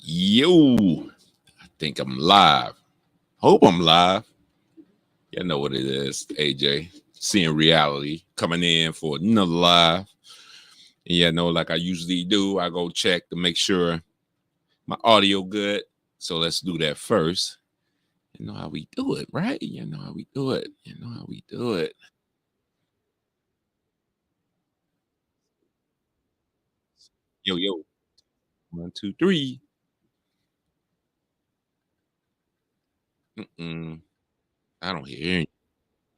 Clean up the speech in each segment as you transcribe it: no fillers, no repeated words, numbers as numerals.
Yo, I think I'm live. Hope I'm live. You know what it is, AJ. Seeing reality coming in for another live. And yeah, know like I usually do, I go check to make sure my audio good. So let's do that first. You know how we do it, right? You know how we do it. You know how we do it. Yo, yo. 1, 2, 3. Mm-mm. I don't hear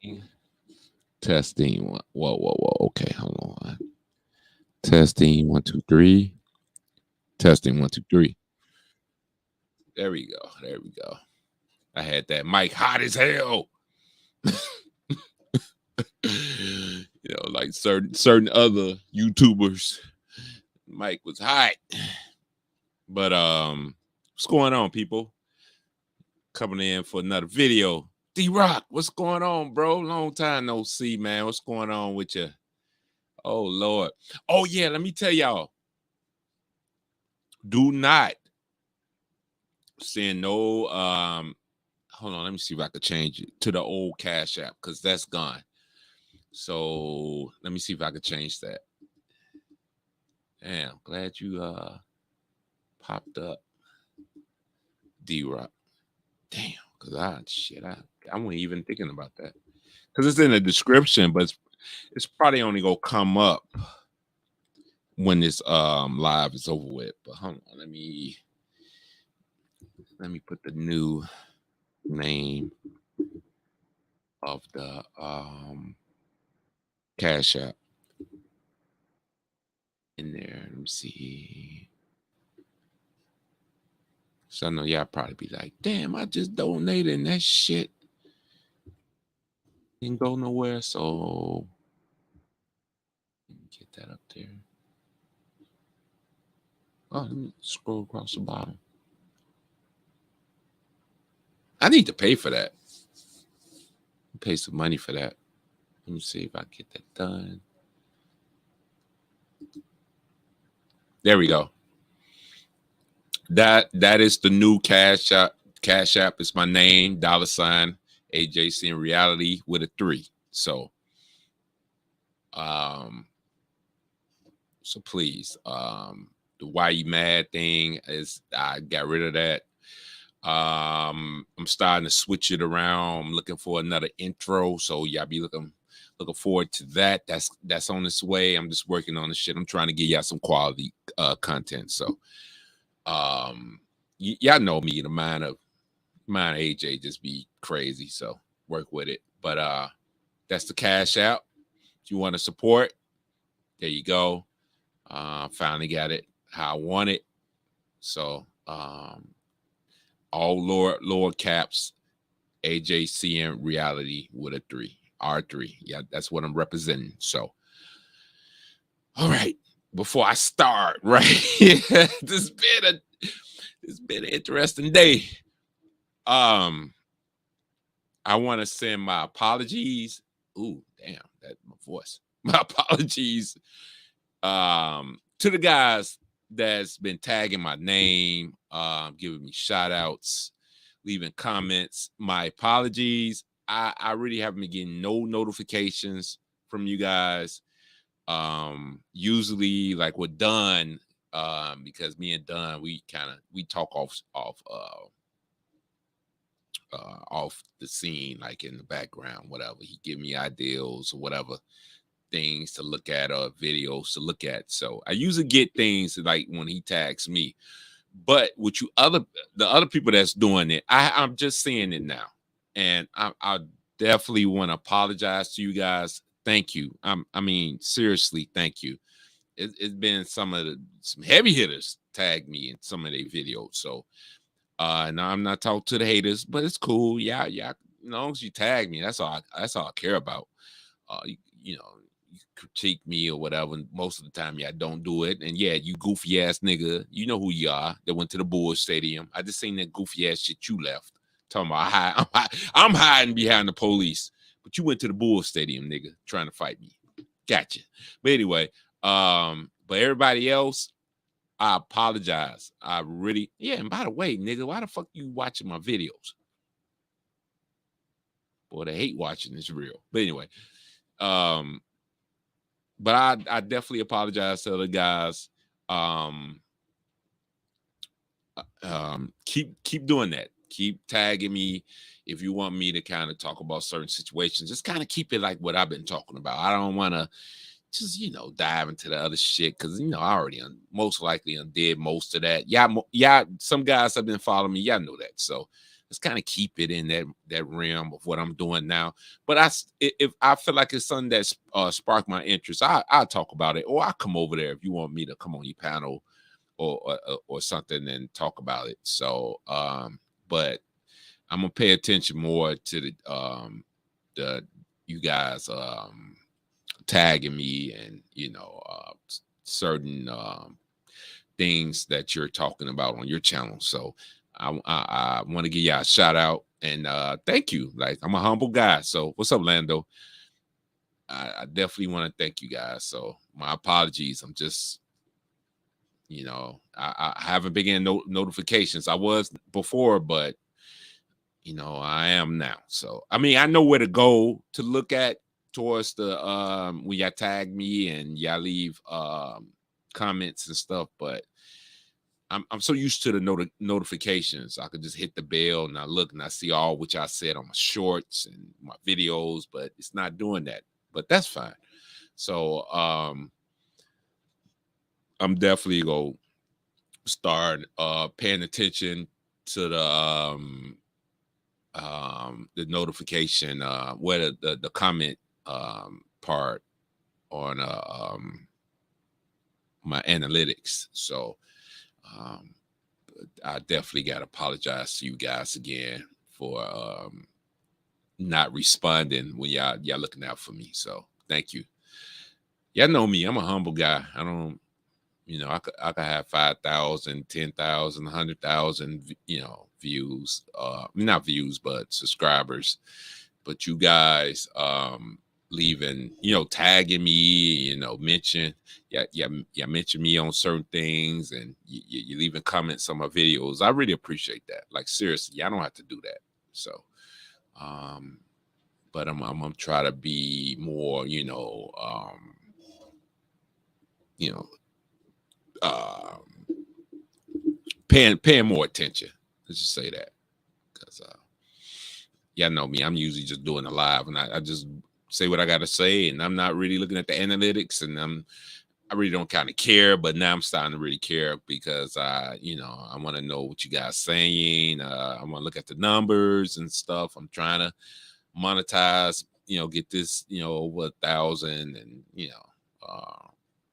anything. Testing. Whoa. Okay, hold on. Testing 1, 2, 3. Testing 1, 2, 3. There we go. There we go. I had that mic hot as hell. Like certain other YouTubers, mic was hot. But what's going on, people? Coming in for another video. D-Rock, what's going on, bro? Long time no see, man. What's going on with you? Oh Lord. Oh yeah, let me tell y'all. Do not send no hold on, let me see if I could change it to the old Cash App because that's gone. So let me see if I could change that. Damn, glad you popped up, D-Rock. Damn, because I wasn't even thinking about that. Because it's in the description, but it's probably only gonna come up when this live is over with. But hold on, let me put the new name of the Cash App in there. Let me see. So I know y'all probably be like, damn, I just donated and that shit didn't go nowhere. So let me get that up there. Oh, let me scroll across the bottom. I need to pay for that. Pay some money for that. Let me see if I get that done. There we go. That is the new Cash App. Cash App is my name, $ AJC in reality with a 3. So please, the why you mad thing is I got rid of that. I'm starting to switch it around. I'm looking for another intro, so y'all be looking forward to that. That's on its way. I'm just working on the shit. I'm trying to get y'all some quality content. So y'all know me, the mind of AJ just be crazy, so work with it. But that's the Cash App. If you want to support, there you go. Finally got it how I want it. So all lower caps, AJC in reality with a 3, R3. Yeah, that's what I'm representing. So all right, before I start, right? It's been an interesting day. I want to send my apologies. Ooh, damn, that my voice. My apologies to the guys that's been tagging my name, giving me shout outs, leaving comments. My apologies. I really haven't been getting no notifications from you guys. Usually like we're done, because me and Dunn, we talk off the scene, like in the background, whatever. He give me ideals or whatever things to look at or videos to look at. So I usually get things like when he tags me. But with the other people that's doing it, I'm just seeing it now. And I definitely want to apologize to you guys. Thank you. I mean, seriously, thank you. It's been some heavy hitters tag me in some of their videos. So now I'm not talking to the haters, but it's cool. Yeah. As long as you tag me, that's all I care about. You critique me or whatever. Most of the time, I don't do it. And yeah, you goofy ass nigga, you know who you are. That went to the Bulls Stadium. I just seen that goofy ass shit you left. Talking about I'm hiding behind the police, but you went to the Bulls Stadium, nigga, trying to fight me. Gotcha. But anyway, but everybody else, I apologize. I really, yeah. And by the way, nigga, why the fuck you watching my videos? Boy, the hate watching is real. But anyway, um, but I definitely apologize to the guys. Um, keep doing that. Keep tagging me if you want me to kind of talk about certain situations. Just kind of keep it like what I've been talking about. I don't want to just dive into the other shit because I already most likely undid most of that. Yeah, yeah. Some guys have been following me. Y'all know that. So let's kind of keep it in that realm of what I'm doing now. But if I feel like it's something that's sparked my interest, I'll talk about it, or I'll come over there if you want me to come on your panel or something and talk about it. So, but I'm gonna pay attention more to the you guys tagging me and certain things that you're talking about on your channel. So I want to give y'all a shout out and thank you. Like, I'm a humble guy. So what's up, Lando? I definitely want to thank you guys. So my apologies. I'm just I haven't been getting notifications. I was before, but I am now. So I mean, I know where to go to look at towards the when y'all tag me and y'all leave comments and stuff, but I'm so used to the notifications. I could just hit the bell and I look and I see all which I said on my shorts and my videos, but it's not doing that. But that's fine. So I'm definitely gonna start paying attention to the notification where the comment part on my analytics. So I definitely got to apologize to you guys again for not responding when y'all looking out for me. So thank you. Y'all know me. I'm a humble guy. I don't, I could have 5,000, 10,000, 100,000, views. Not views, but subscribers. But you guys leaving, tagging me, mention me on certain things, and you leaving comments on my videos. I really appreciate that. Like, seriously, I don't have to do that. So, but I'm gonna try to be more, paying more attention. Let's just say that, because y'all know me. I'm usually just doing a live, and I just say what I got to say, and I'm not really looking at the analytics, and I really don't kind of care. But now I'm starting to really care because I want to know what you guys saying. I want to look at the numbers and stuff. I'm trying to monetize, get this, over 1,000, and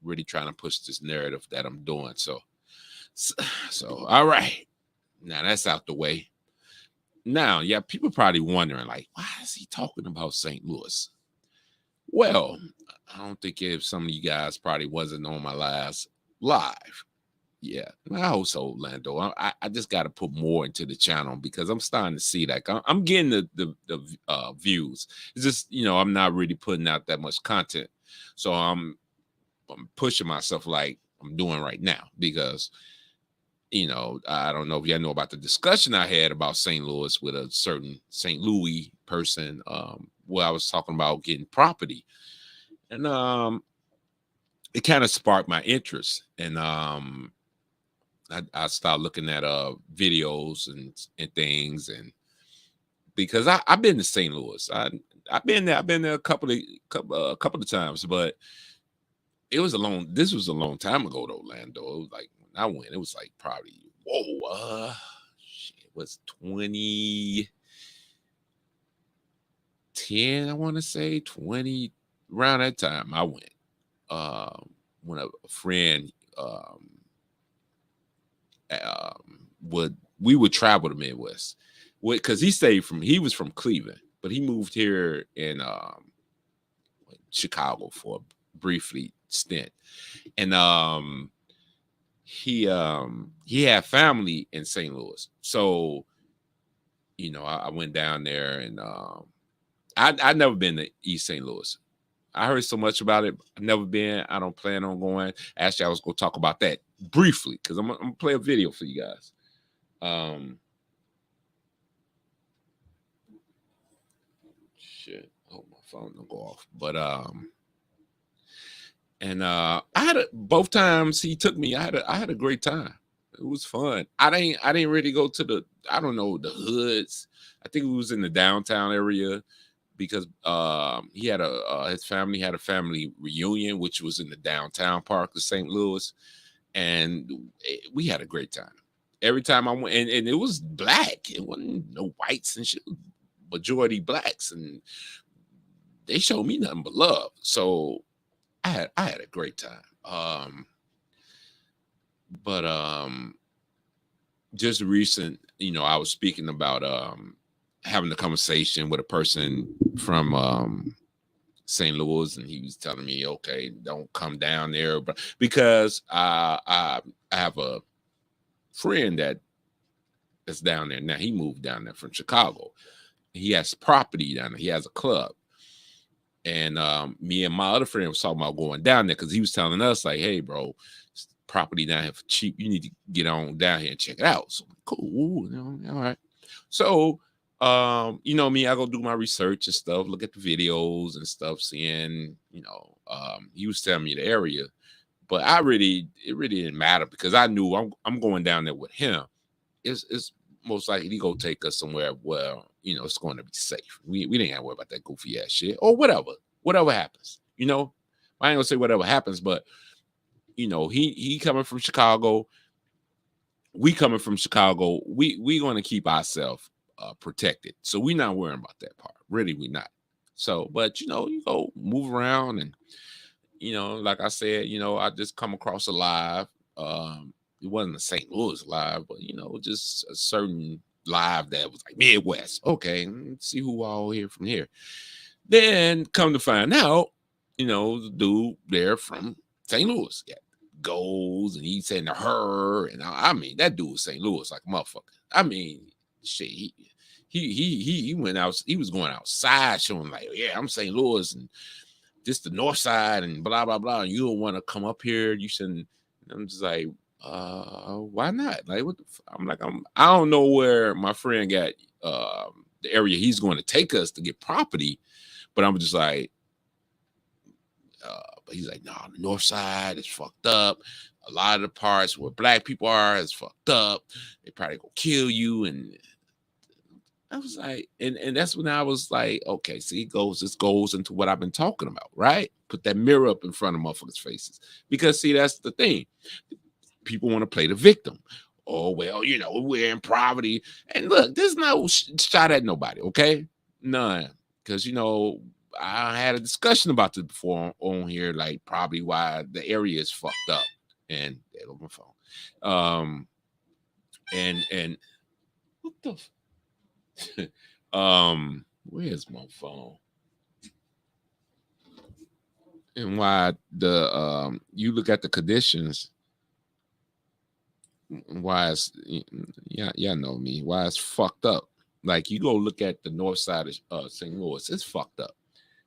really trying to push this narrative that I'm doing. So all right, now that's out the way. Now, yeah, people probably wondering, like, why is he talking about St. Louis? Well, I don't think if some of you guys probably wasn't on my last live. Yeah, I hope so, Lando. I just got to put more into the channel because I'm starting to see, like, I'm getting the views. It's just, I'm not really putting out that much content. So I'm pushing myself like I'm doing right now because I don't know if y'all know about the discussion I had about St. Louis with a certain St. Louis person, where I was talking about getting property. And it kind of sparked my interest. And I started looking at videos and things, and because I've been to St. Louis. I've been there a couple of times, but this was a long time ago though, Lando. It was like when I went, it was like probably it was 2010, I want to say 20, around that time I went. When a friend we would travel to Midwest because he was from Cleveland, but he moved here in Chicago for a briefly stint, and he had family in St. Louis. So I went down there, and I'd never been to East St. Louis. I heard so much about it. I've never been. I don't plan on going. Actually, I was going to talk about that briefly, because I'm gonna play a video for you guys. Shit, I hope my phone don't go off. But and I had both times he took me, I had a great time. It was fun. I didn't really go to the, I don't know, the hoods. I think it was in the downtown area, because he had his family had a family reunion, which was in the downtown park of St. Louis, and we had a great time. Every time I went, and it was black. It wasn't no whites and shit. Majority blacks, and they showed me nothing but love. So I had a great time. But just recent, I was speaking about having a conversation with a person from St. Louis, and he was telling me, okay, don't come down there, but because I have a friend that's down there now. He moved down there from Chicago. He has property down there. He has a club. And me and my other friend was talking about going down there, because he was telling us, like, hey, bro, property down here for cheap. You need to get on down here and check it out. So cool. All right. So me, I go do my research and stuff, look at the videos and stuff, seeing, he was telling me the area, but it really didn't matter, because I knew I'm going down there with him. It's most likely he go take us somewhere where, it's going to be safe. We didn't have to worry about that goofy ass shit or whatever happens. I ain't gonna say whatever happens, but he coming from Chicago, we coming from Chicago, we going to keep ourselves protected. So we not worrying about that part. Really, we not. So, but you go move around, and like I said, I just come across a live. It wasn't a St. Louis live, but just a certain live that was like Midwest. Okay, let's see who all here from here. Then come to find out, the dude there from St. Louis. Yeah, goes, and he's saying to her, and I mean, that dude was St. Louis like a motherfucker. I mean, shit, he went out. He was going outside, showing like, yeah, I'm St. Louis, and this the North Side, and blah blah blah. And you don't want to come up here. You shouldn't. I'm just like, why not? Like, what I'm like, I don't know where my friend got the area he's going to take us to get property, but I'm just like, but he's like, no, the North Side is fucked up. A lot of the parts where black people are is fucked up. They probably gonna kill you. And I was like, and that's when I was like, okay, see, this goes into what I've been talking about, right? Put that mirror up in front of motherfuckers' faces. Because see, that's the thing. People want to play the victim. Oh, well, we're in poverty. And look, there's no shot at nobody, okay? None. Because, I had a discussion about this before on here, like probably why the area is fucked up. And there goes my phone. And what the where's my phone? And why the you look at the conditions, why it's, yeah, know me, why it's fucked up. Like, you go look at the north side of St. Louis, it's fucked up.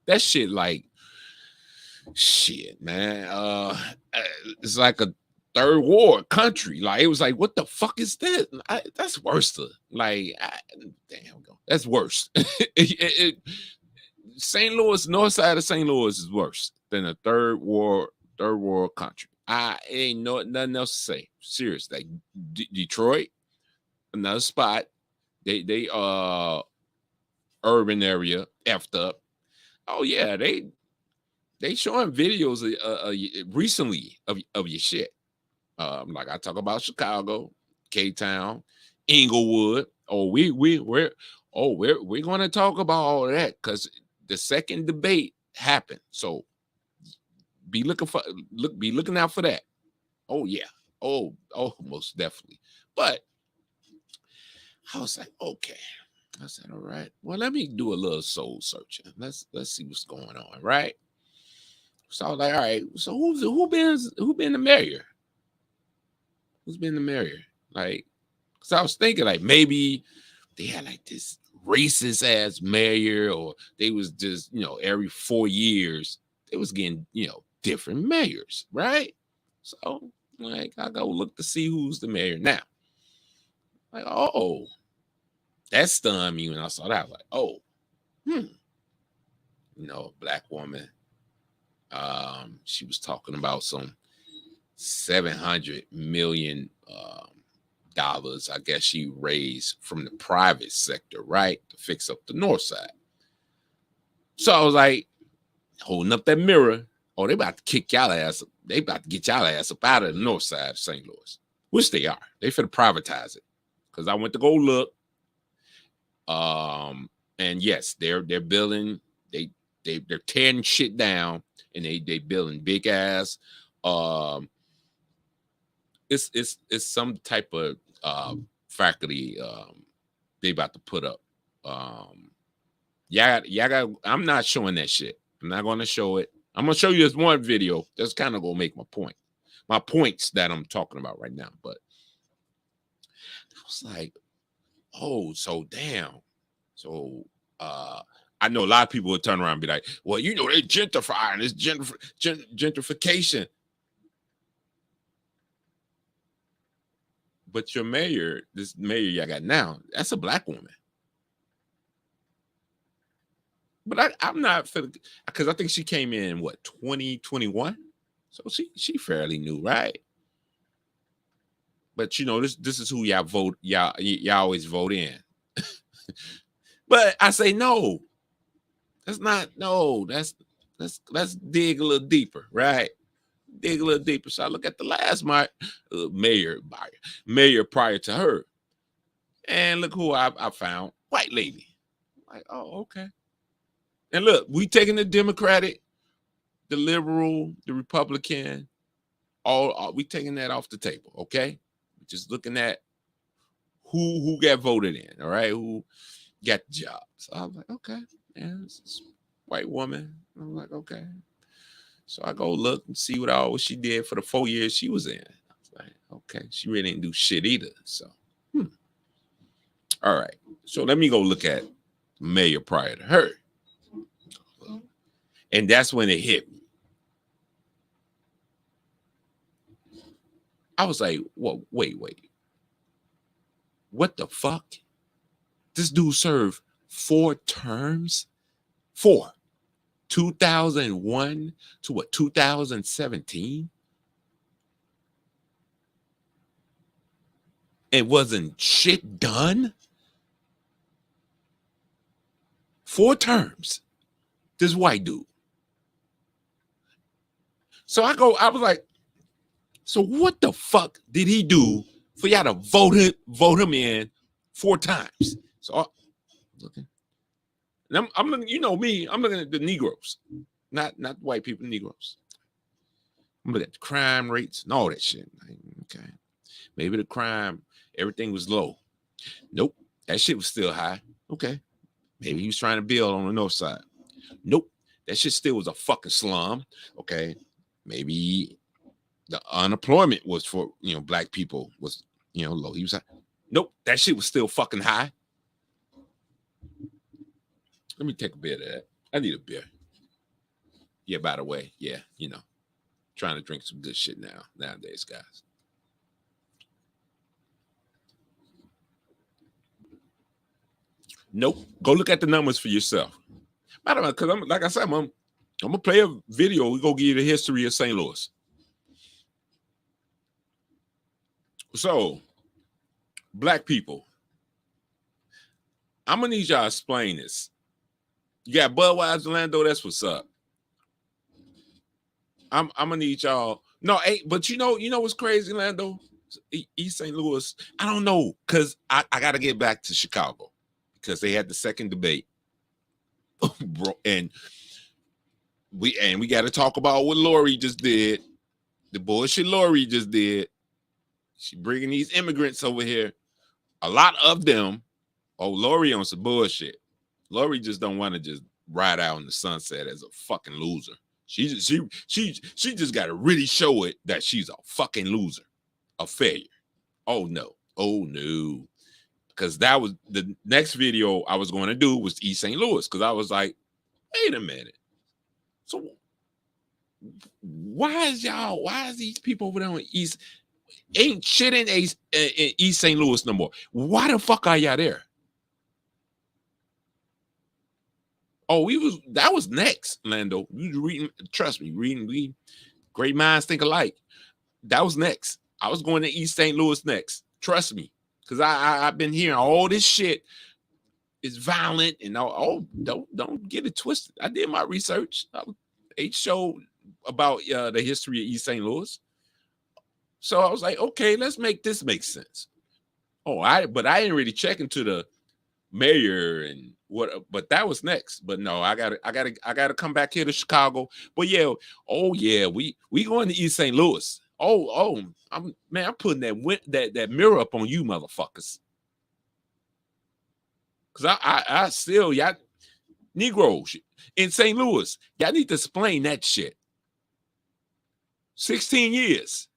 That shit, like, shit, man. It's like a third world country. Like, it was like, what the fuck is that? That's worse to, like, damn, that's worse. St. Louis, north side of St. Louis is worse than a third world country. I ain't nothing else to say. Serious. Like Detroit, another spot. They urban area effed up. Oh yeah, they showing videos recently of your shit. Like I talk about Chicago, K-Town, Inglewood. Oh, we're going to talk about all of that, because the second debate happened. So be looking out for that. Oh yeah. Oh, most definitely. But I was like, okay. I said, all right. Well, let me do a little soul searching. Let's see what's going on, right? So I was like, all right. So who been the mayor? Who's been the mayor? Like, because I was thinking, like, maybe they had like this racist ass mayor, or they was just, every 4 years they was getting, different mayors, right? So Like, I go look to see who's the mayor now. Like, oh, that stunned me when I saw that. I was like, oh, black woman. She was talking about some $700 million dollars, I guess she raised from the private sector, right, to fix up the north side. So I was like, holding up that mirror. Oh, they about to kick y'all ass. They about to get y'all ass up out of the north side of St. Louis, which they are. They finna privatize it. Because I went to go look. And yes, they're building. They're tearing shit down, and they building big ass. It's some type of faculty they about to put up. I'm not showing that shit. I'm not going to show it. I'm going to show you this one video that's kind of going to make my points that I'm talking about right now. But I was like, oh, so damn. So I know a lot of people would turn around and be like, well, they're gentrifying. It's gentrification. But your mayor, this mayor y'all got now, that's a black woman. But I'm not, because I think she came in, 2021? So she fairly new, right? But this is who y'all vote. Y'all always vote in. But I say no. That's not, no. Let's dig a little deeper, right? Dig a little deeper. So I look at the last mayor prior to her, and look who I found. White lady. Like, oh, okay. And look, we taking the Democratic, the liberal, the Republican, all we taking that off the table, okay? Just looking at who got voted in, all right? Who got the job. So I was like, okay, yeah, this is white woman. I'm like, okay. So I go look and see what she did for the 4 years she was in. I was like, okay, she really didn't do shit either. So, all right. So let me go look at mayor prior to her. And that's when it hit me. I was like, whoa, wait. What the fuck? This dude served 4 terms? 4. 2001 to 2017? It wasn't shit done? 4 terms. This white dude. So I was like, so what the fuck did he do for y'all to vote him in 4 times? So looking. And I'm looking, me, I'm looking at the Negroes, not white people, Negroes. I'm looking at the crime rates and all that shit. Like, okay. Maybe the crime, everything was low. Nope. That shit was still high. Okay. Maybe he was trying to build on the north side. Nope. That shit still was a fucking slum. Okay. Maybe the unemployment was for, black people was, low. He was like, nope. That shit was still fucking high. Let me take a bit of that. I need a beer. Yeah, by the way, yeah, trying to drink some good shit nowadays, guys. Nope. Go look at the numbers for yourself. By the way, because like I said, I'm gonna play a video. We're gonna give you the history of St. Louis. So, black people, I'm gonna need y'all to explain this. You got Budweiser, Lando. That's what's up. I'm gonna need y'all. No, but you know what's crazy, Lando? East St. Louis. I don't know, because I got to get back to Chicago because they had the second debate, bro. And we got to talk about what Lori just did. The bullshit Lori just did. She bringing these immigrants over here. A lot of them. Oh, Lori on some bullshit. Lori just don't want to just ride out in the sunset as a fucking loser. She just got to really show it that she's a fucking loser, a failure. Oh no, because that was the next video I was going to do was East St. Louis, because I was like, wait a minute. So why is these people over there on East ain't shit in East St. Louis no more? Why the fuck are y'all there? Oh, that was next, Lando. We was reading, trust me, reading great minds think alike. That was next. I was going to East St. Louis next. Trust me. Because I've been hearing all this shit. It's violent and don't get it twisted. I did my research. A show about the history of East St. Louis. So I was like, okay, let's make this make sense. But I didn't really check into the mayor and what, but that was next. But no, I gotta come back here to Chicago. But yeah, we going to East St. Louis. I'm putting that mirror up on you motherfuckers. Cause I still, y'all Negroes in St. Louis, y'all need to explain that shit. 16 years.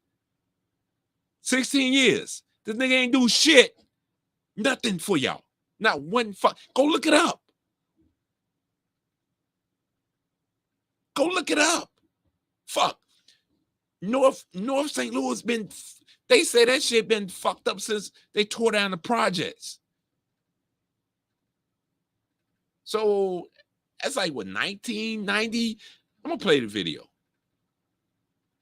16 years. This nigga ain't do shit. Nothing for y'all. Not one fuck. Go look it up. Go look it up. Fuck. North St. Louis they say that shit been fucked up since they tore down the projects. So that's like what, 1990? I'm gonna play the video.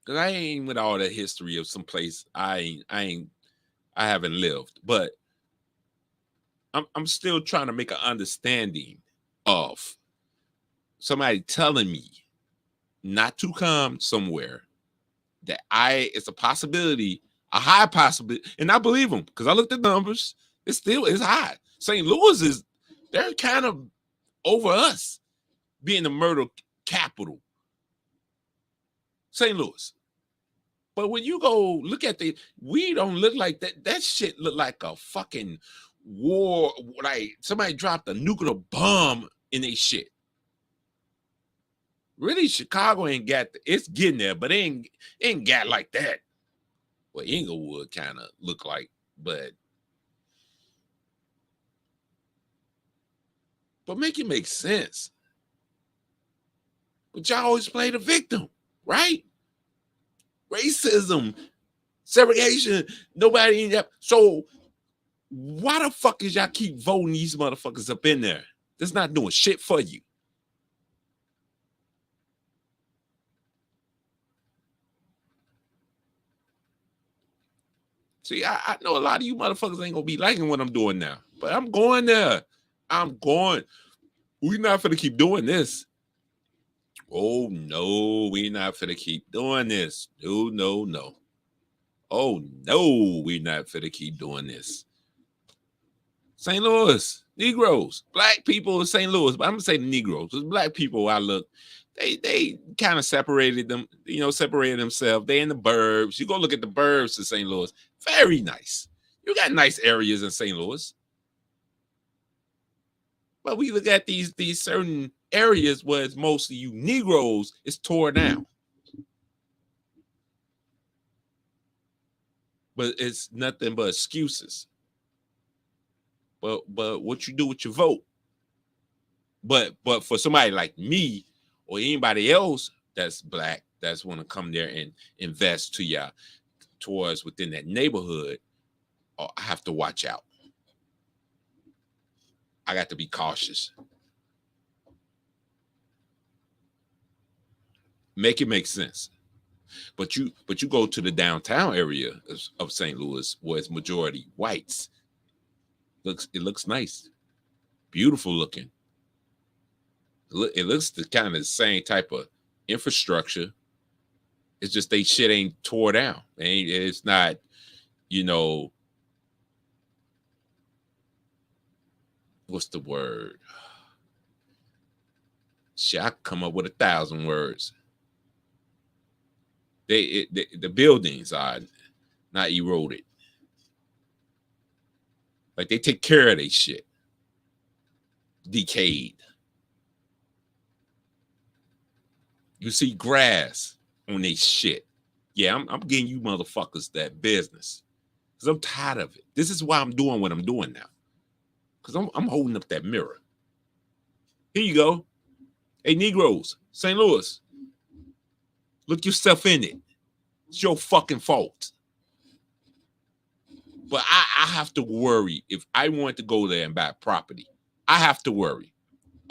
Cause I ain't with all that history of some place I haven't lived, but I'm still trying to make an understanding of somebody telling me not to come somewhere that it's a possibility, a high possibility, and I believe them because I looked at the numbers. It's high. St. Louis they're kind of over us being the murder capital. St. Louis. But when you go look at we don't look like that. That shit look like a fucking war. Like somebody dropped a nuclear bomb in their shit. Really, Chicago ain't got it's getting there, but it ain't got like that. Well, Inglewood kind of look like, but make it make sense. But y'all always play the victim, right? Racism, segregation, nobody in that. So why the fuck is y'all keep voting these motherfuckers up in there? That's not doing shit for you. See, I know a lot of you motherfuckers ain't gonna be liking what I'm doing now, but I'm going there. I'm going. We're not gonna keep doing this. Oh no, we're not finna keep doing this. No. Oh no, we're not finna keep doing this. St. Louis, Negroes, black people in St. Louis, but I'm gonna say the Negroes, because black people I look, they kind of separated themselves. They in the burbs. You go look at the burbs in St. Louis, very nice. You got nice areas in St. Louis. But we look at these certain areas where it's mostly you Negroes, it's tore down. But it's nothing but excuses. But what you do with your vote? But for somebody like me or anybody else that's black that's want to come there and invest towards within that neighborhood, I have to watch out. I got to be cautious. Make it make sense. But you go to the downtown area of St. Louis where it's majority whites. It looks nice, beautiful looking. It looks the kind of the same type of infrastructure. It's just they shit ain't tore down. It's not, what's the word? Shit, I come up with 1,000 words. The buildings are not eroded. Like they take care of their shit. Decayed. You see grass on their shit. Yeah, I'm getting you motherfuckers that business. Because I'm tired of it. This is why I'm doing what I'm doing now. Because I'm holding up that mirror. Here you go. Hey, Negroes, St. Louis. Look yourself in it. It's your fucking fault. But I have to worry if I want to go there and buy property. I have to worry.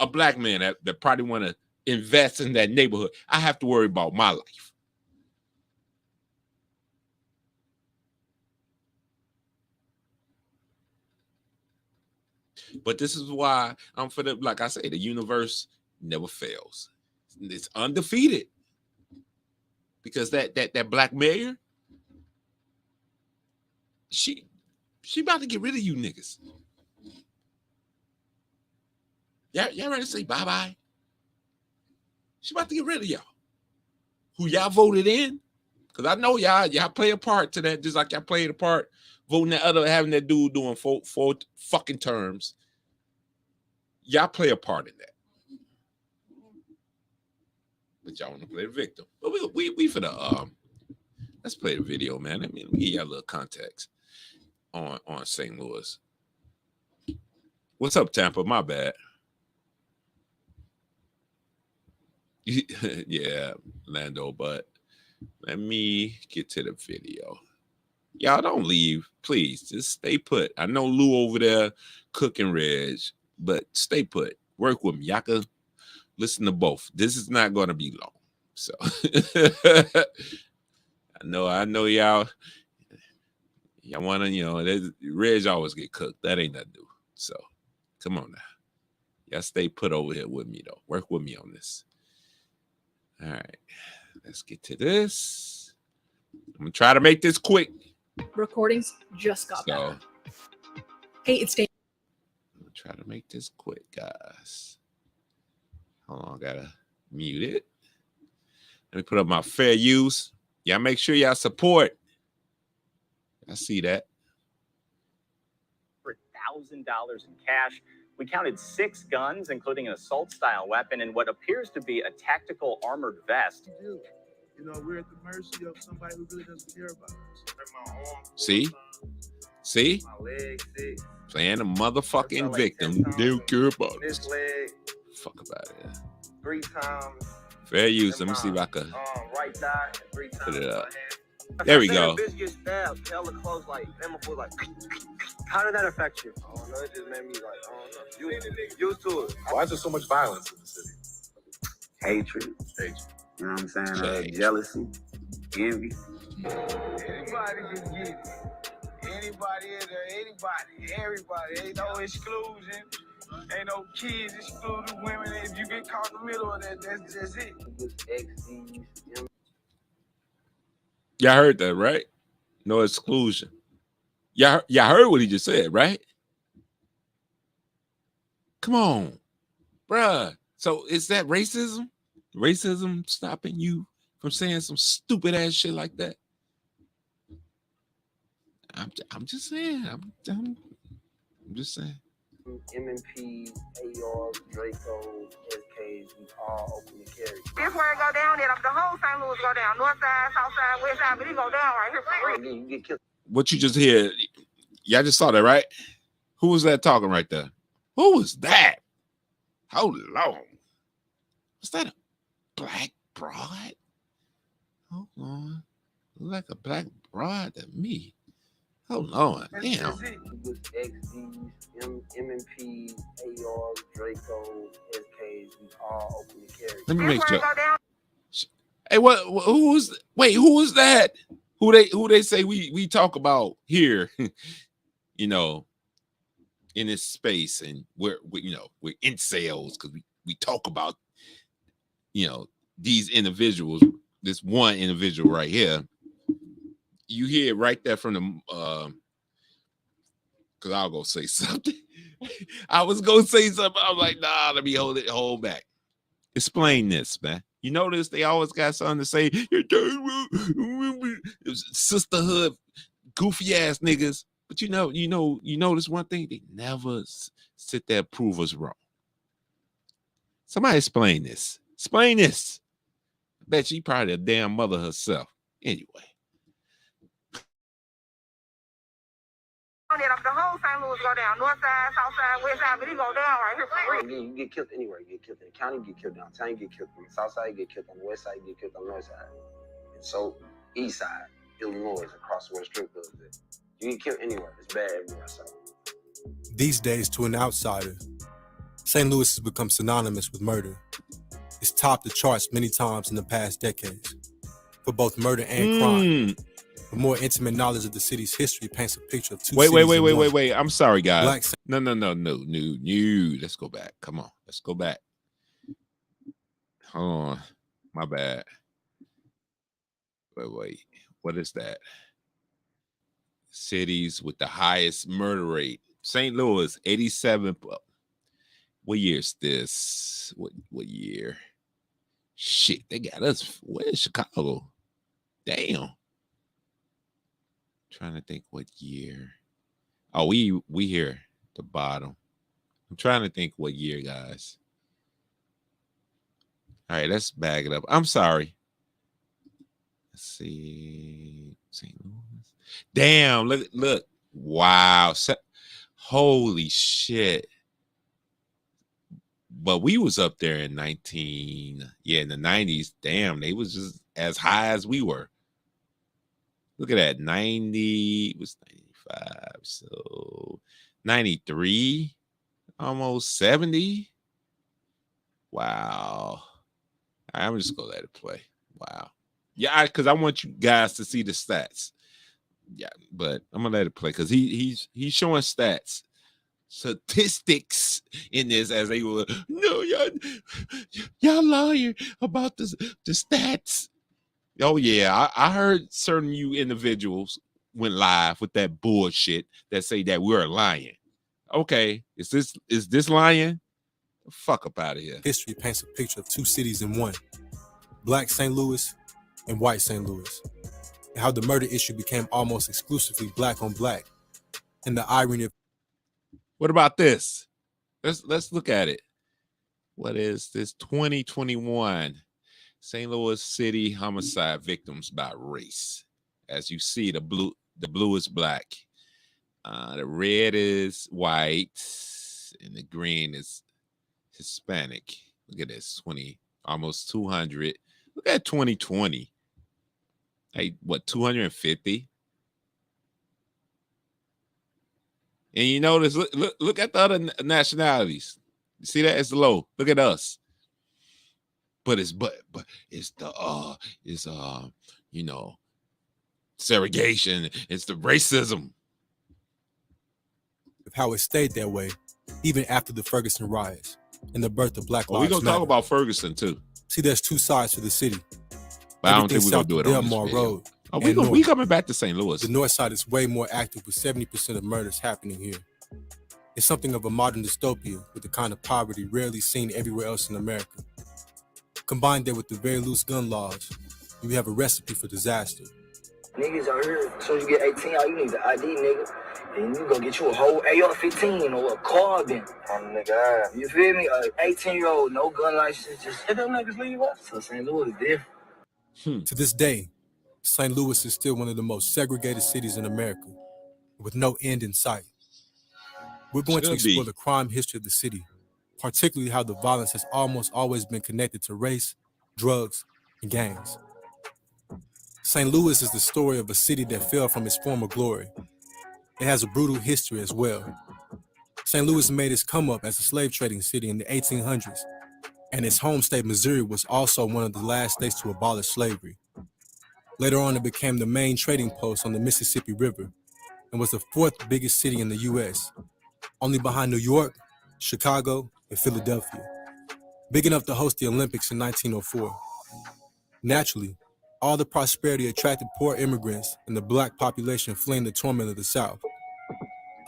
A black man that probably want to invest in that neighborhood, I have to worry about my life. But this is why I'm for the, like I say, the universe never fails. It's undefeated. Because that black mayor, she about to get rid of you niggas. Y'all ready to say bye-bye? She about to get rid of y'all. Who y'all voted in? Because I know y'all play a part to that, just like y'all played a part voting that other, having that dude doing four fucking terms. Y'all play a part in that. But y'all want to play the victim. But we for the let's play the video, man. Let me give y'all a little context on St. Louis. What's up, Tampa? My bad. Yeah, Lando, but let me get to the video. Y'all don't leave, please. Just stay put. I know Lou over there cooking Reg, but stay put. Work with me. Y'all can listen to both. This is not going to be long. So I know y'all want to, Reg always get cooked. That ain't nothing new. So come on now. Y'all stay put over here with me, though. Work with me on this. All right, let's get to this. I'm gonna try to make this quick. Recordings just got better. Hey, it's Dave. I'm gonna try to make this quick, guys. Hold on, gotta mute it. Let me put up my fair use. Y'all make sure y'all support. I see that. $1,000 in cash. We counted 6 guns, including an assault-style weapon and what appears to be a tactical armored vest. We're at the mercy of somebody who really doesn't care about us. See? My leg sick. Playing a motherfucking victim. They don't care about this us. leg. Fuck about it. 3 times. Fair use. Let me see if I can right thigh, 3 times. put it up. There we go. Bitch get stabbed hella close, like how did that affect you? I don't know. It just made me like, I don't know. Used to it. Why is there so much violence in the city? Hatred. You know what I'm saying? Jealousy, envy. Anybody can get it. Anybody in there, anybody, everybody. Ain't no exclusion. Ain't no kids excluded women. If you get caught in the middle of that, that's just it. Y'all heard that, right? No exclusion. Y'all heard what he just said, right? Come on, bruh. So is that racism? Racism stopping you from saying some stupid ass shit like that? I'm just saying. I'm just saying. M&P, ARs, Draco, SKs, we all open to carry. This where it go down, the whole St. Louis go down. North side, south side, west side, but it go down right here for real. You get killed. What you just hear, y'all just saw that, right? Who was that talking right there? Who was that? Hold on. Was that a black broad? Hold on. Look like a black broad to me. Hold on. Damn. XDs, M&P, ARs, Draco, SKs, we all open to carry. Let me make sure. Hey, who was that? Who they say we talk about here, in this space, and we're incels because we talk about, these individuals, this one individual right here. You hear it right there from the because I'll go say something. I was gonna say something. I'm like, nah, let me hold back. Explain this, man. You notice they always got something to say. Sisterhood, goofy ass niggas. But you notice one thing, they never sit there and prove us wrong. Somebody explain this. Explain this. I bet she probably a damn mother herself. Anyway. It up the whole St. Louis go down. North side, south side, west side, but he go down right here for real. You get killed anywhere. You get killed in the county, you get killed downtown, you get killed on the south side, you get killed on the west side, you get killed on the north side. And so, east side, Illinois, across where the strip club is. You get killed anywhere. It's bad everywhere. So these days, to an outsider, St. Louis has become synonymous with murder. It's topped the charts many times in the past decades for both murder and crime. A more intimate knowledge of the city's history paints a picture of two cities. Wait. I'm sorry, guys. No. Let's go back. Come on. Let's go back. Hold on. My bad. Wait. What is that? Cities with the highest murder rate. St. Louis, 87. What year is this? What year? Shit, they got us. Where's Chicago? Damn. Trying to think what year. Oh, we here at the bottom. I'm trying to think what year, guys. All right, let's bag it up. I'm sorry. Let's see. St. Louis. Damn, look. Wow. Holy shit. But we was up there in in the 90s. Damn, they was just as high as we were. Look at that, 90, it was 95, so 93, almost 70. Wow. I'm just gonna let it play. Wow. Yeah, because I want you guys to see the stats. Yeah, but I'm gonna let it play because he's showing stats, statistics in this as they were. No, y'all lying about the stats. Oh yeah, I heard certain you individuals went live with that bullshit that say that we're lying. Okay, is this lying? Fuck up out of here. History paints a picture of two cities in one: Black St. Louis and White St. Louis, and how the murder issue became almost exclusively black on black. And the irony of what about this? Let's look at it. What is this? 2021 St. Louis City homicide victims by race. As you see, the blue is black, the red is white, and the green is Hispanic. Look at this, almost 200. Look at 2020. Hey, what, 250? And you notice, look at the other nationalities. You see that? It's low. Look at us. But it's segregation. It's the racism. Of how it stayed that way, even after the Ferguson riots and the birth of Black Lives Matter. We're gonna talk about Ferguson too. See, there's two sides to the city. But I don't think we're gonna do it on this video. Oh, we coming back to St. Louis. The north side is way more active, with 70% of murders happening here. It's something of a modern dystopia with the kind of poverty rarely seen everywhere else in America. Combined there with the very loose gun laws, you have a recipe for disaster. niggas out here, as soon as you get 18, all you need is an ID, nigga. And you go get you a whole AR-15 or a carbine. Nigga. You feel me? An 18-year-old, no gun license, just hit them niggas leave us. So St. Louis is different. To this day, St. Louis is still one of the most segregated cities in America, with no end in sight. We're going to explore the crime history of the city, particularly how the violence has almost always been connected to race, drugs, and gangs. St. Louis is the story of a city that fell from its former glory. It has a brutal history as well. St. Louis made its come up as a slave trading city in the 1800s, and its home state, Missouri, was also one of the last states to abolish slavery. Later on, it became the main trading post on the Mississippi River and was the fourth biggest city in the U.S., only behind New York, Chicago, and Philadelphia. Big enough to host the Olympics in 1904. Naturally, all the prosperity attracted poor immigrants and the black population fleeing the torment of the South.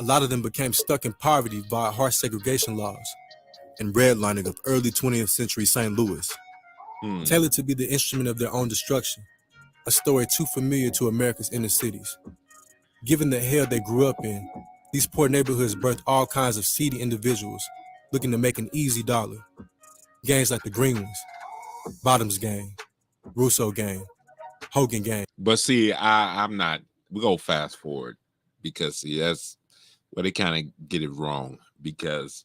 A lot of them became stuck in poverty via harsh segregation laws and redlining of early 20th century St. Louis, tailored to be the instrument of their own destruction, a story too familiar to America's inner cities. Given the hell they grew up in, these poor neighborhoods birthed all kinds of seedy individuals looking to make an easy dollar. Gangs like the Green Ones, Bottoms Gang, Russo Gang, Hogan Gang. But see, I'm not, we go fast forward because see, Well, they kind of get it wrong because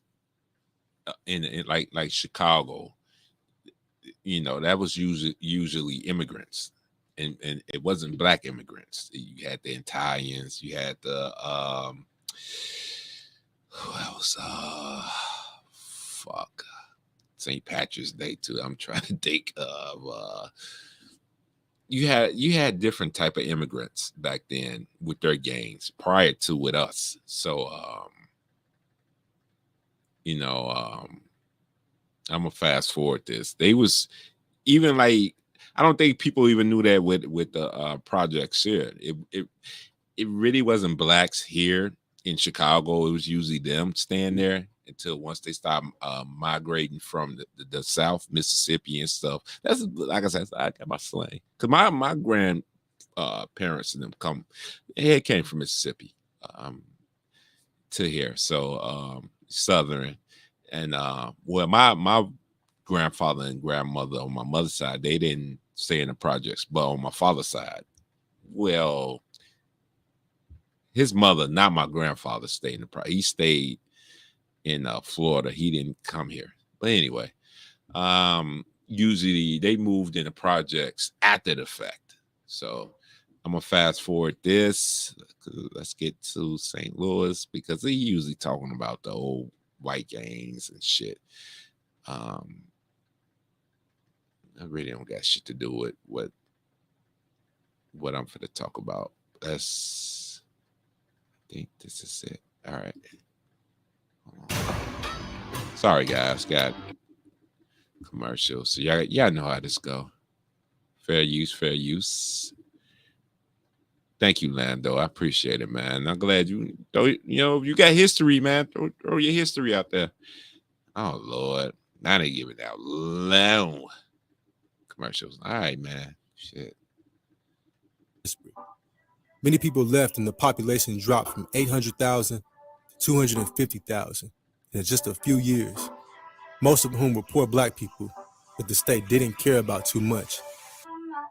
in like Chicago, that was usually immigrants, and it wasn't black immigrants. You had the Italians, you had the who else? Fuck, St. Patrick's Day too. I'm trying to think of. You had different type of immigrants back then with their gangs prior to with us. So I'm gonna fast forward this. They was even like, I don't think people even knew that with the projects here. It really wasn't blacks here in Chicago. It was usually them staying there until once they stopped migrating from the South, Mississippi and stuff. That's, like I said, I got my slang. Because my grand parents and them came from Mississippi to here. So Southern. And well, my grandfather and grandmother on my mother's side, they didn't stay in the projects. But on my father's side, well, his mother, not my grandfather, stayed in the project. He stayed in Florida. He didn't come here. But anyway, usually they moved in the projects after the fact. So I'm gonna fast forward this. Let's get to St. Louis because they usually talking about the old white gangs and shit. I really don't got shit to do with what I'm finna talk about. I think this is it. All right. Sorry guys, got commercials. So y'all know how this go. Fair use. Thank you, Lando. I appreciate it, man. I'm glad you got history, man. Throw your history out there. Oh Lord. Now they give it out loud. Commercials. All right, man. Shit. Many people left and the population dropped from 800,000 to 250,000 in just a few years, most of whom were poor black people that the state didn't care about too much.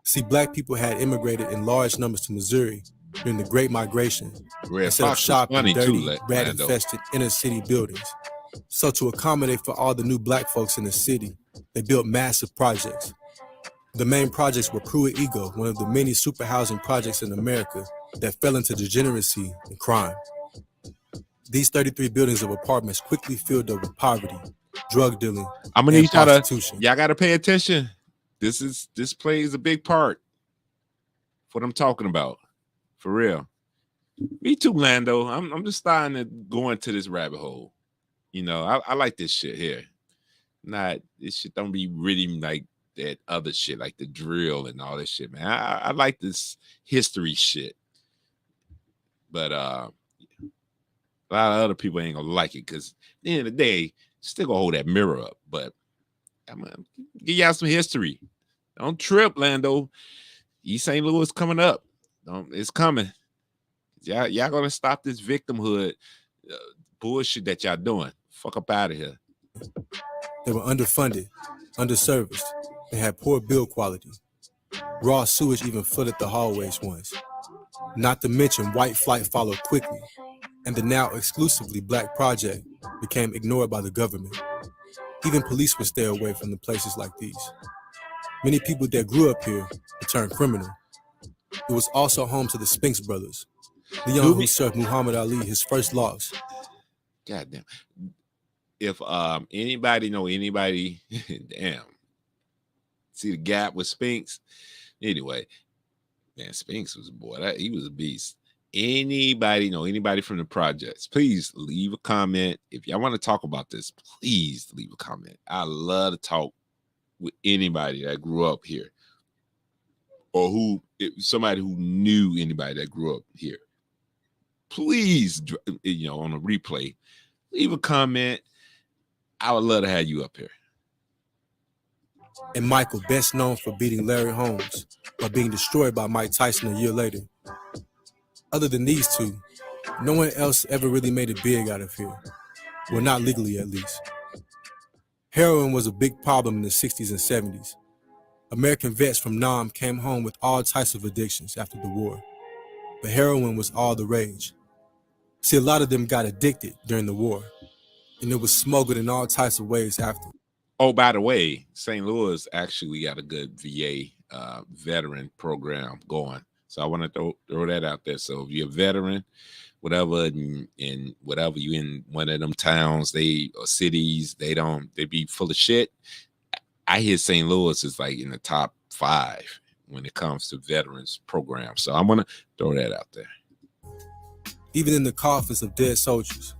See, black people had immigrated in large numbers to Missouri during the Great Migration and set up shop in dirty, rat-infested inner-city buildings. So to accommodate for all the new black folks in the city, they built massive projects. The main projects were Pruitt Ego, one of the many super housing projects in America that fell into degeneracy and crime. These 33 buildings of apartments quickly filled up with poverty, drug dealing, I'm gonna and need prostitution. y'all gotta pay attention. This plays a big part for what I'm talking about. For real. Me too, Lando. I'm just starting to go into this rabbit hole. I like this shit here. This shit don't be really like that other shit, like the drill and all this shit, man. I like this history shit. But a lot of other people ain't gonna like it because at the end of the day, still gonna hold that mirror up. But I'm gonna give y'all some history. Don't trip, Lando. East St. Louis coming up. It's coming. Y'all gonna stop this victimhood bullshit that y'all doing. Fuck up out of here. They were underfunded, underserviced. They had poor build quality. Raw sewage even flooded the hallways once. Not to mention white flight followed quickly, and the now exclusively black project became ignored by the government. Even police would stay away from the places like these. Many people that grew up here turned criminal. It was also home to the Spinks brothers, the young who served Muhammad Ali his first loss. Goddamn. If anybody know anybody, damn. See the gap with Spinks? Anyway, man, Spinks was a boy. He was a beast. Anybody know anybody from the projects? Please leave a comment. If y'all want to talk about this, please leave a comment. I love to talk with anybody that grew up here, or somebody who knew anybody that grew up here. Please, on a replay, leave a comment. I would love to have you up here. And Michael, best known for beating Larry Holmes, but being destroyed by Mike Tyson a year later. Other than these two, no one else ever really made it big out of here. Well, not legally at least. Heroin was a big problem in the 60s and 70s. American vets from Nam came home with all types of addictions after the war. But heroin was all the rage. See, a lot of them got addicted during the war, and it was smuggled in all types of ways after. Oh, by the way, St. Louis actually got a good VA veteran program going. So I want to throw that out there. So if you're a veteran, whatever, and whatever you in one of them towns, or cities, they be full of shit. I hear St. Louis is like in the top 5 when it comes to veterans programs. So I'm gonna throw that out there. Even in the coffins of dead soldiers,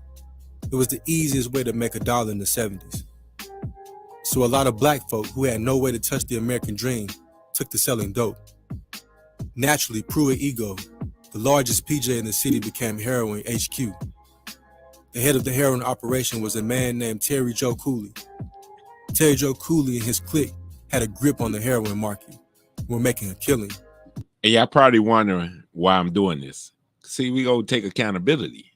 it was the easiest way to make $1 in the 70s. So a lot of black folk who had no way to touch the American dream took to selling dope. Naturally, Pruitt Ego, the largest PJ in the city, became heroin HQ. The head of the heroin operation was a man named Terry Joe Cooley. Terry Joe Cooley and his clique had a grip on the heroin market. Were making a killing. And y'all probably wondering why I'm doing this. See, we go take accountability.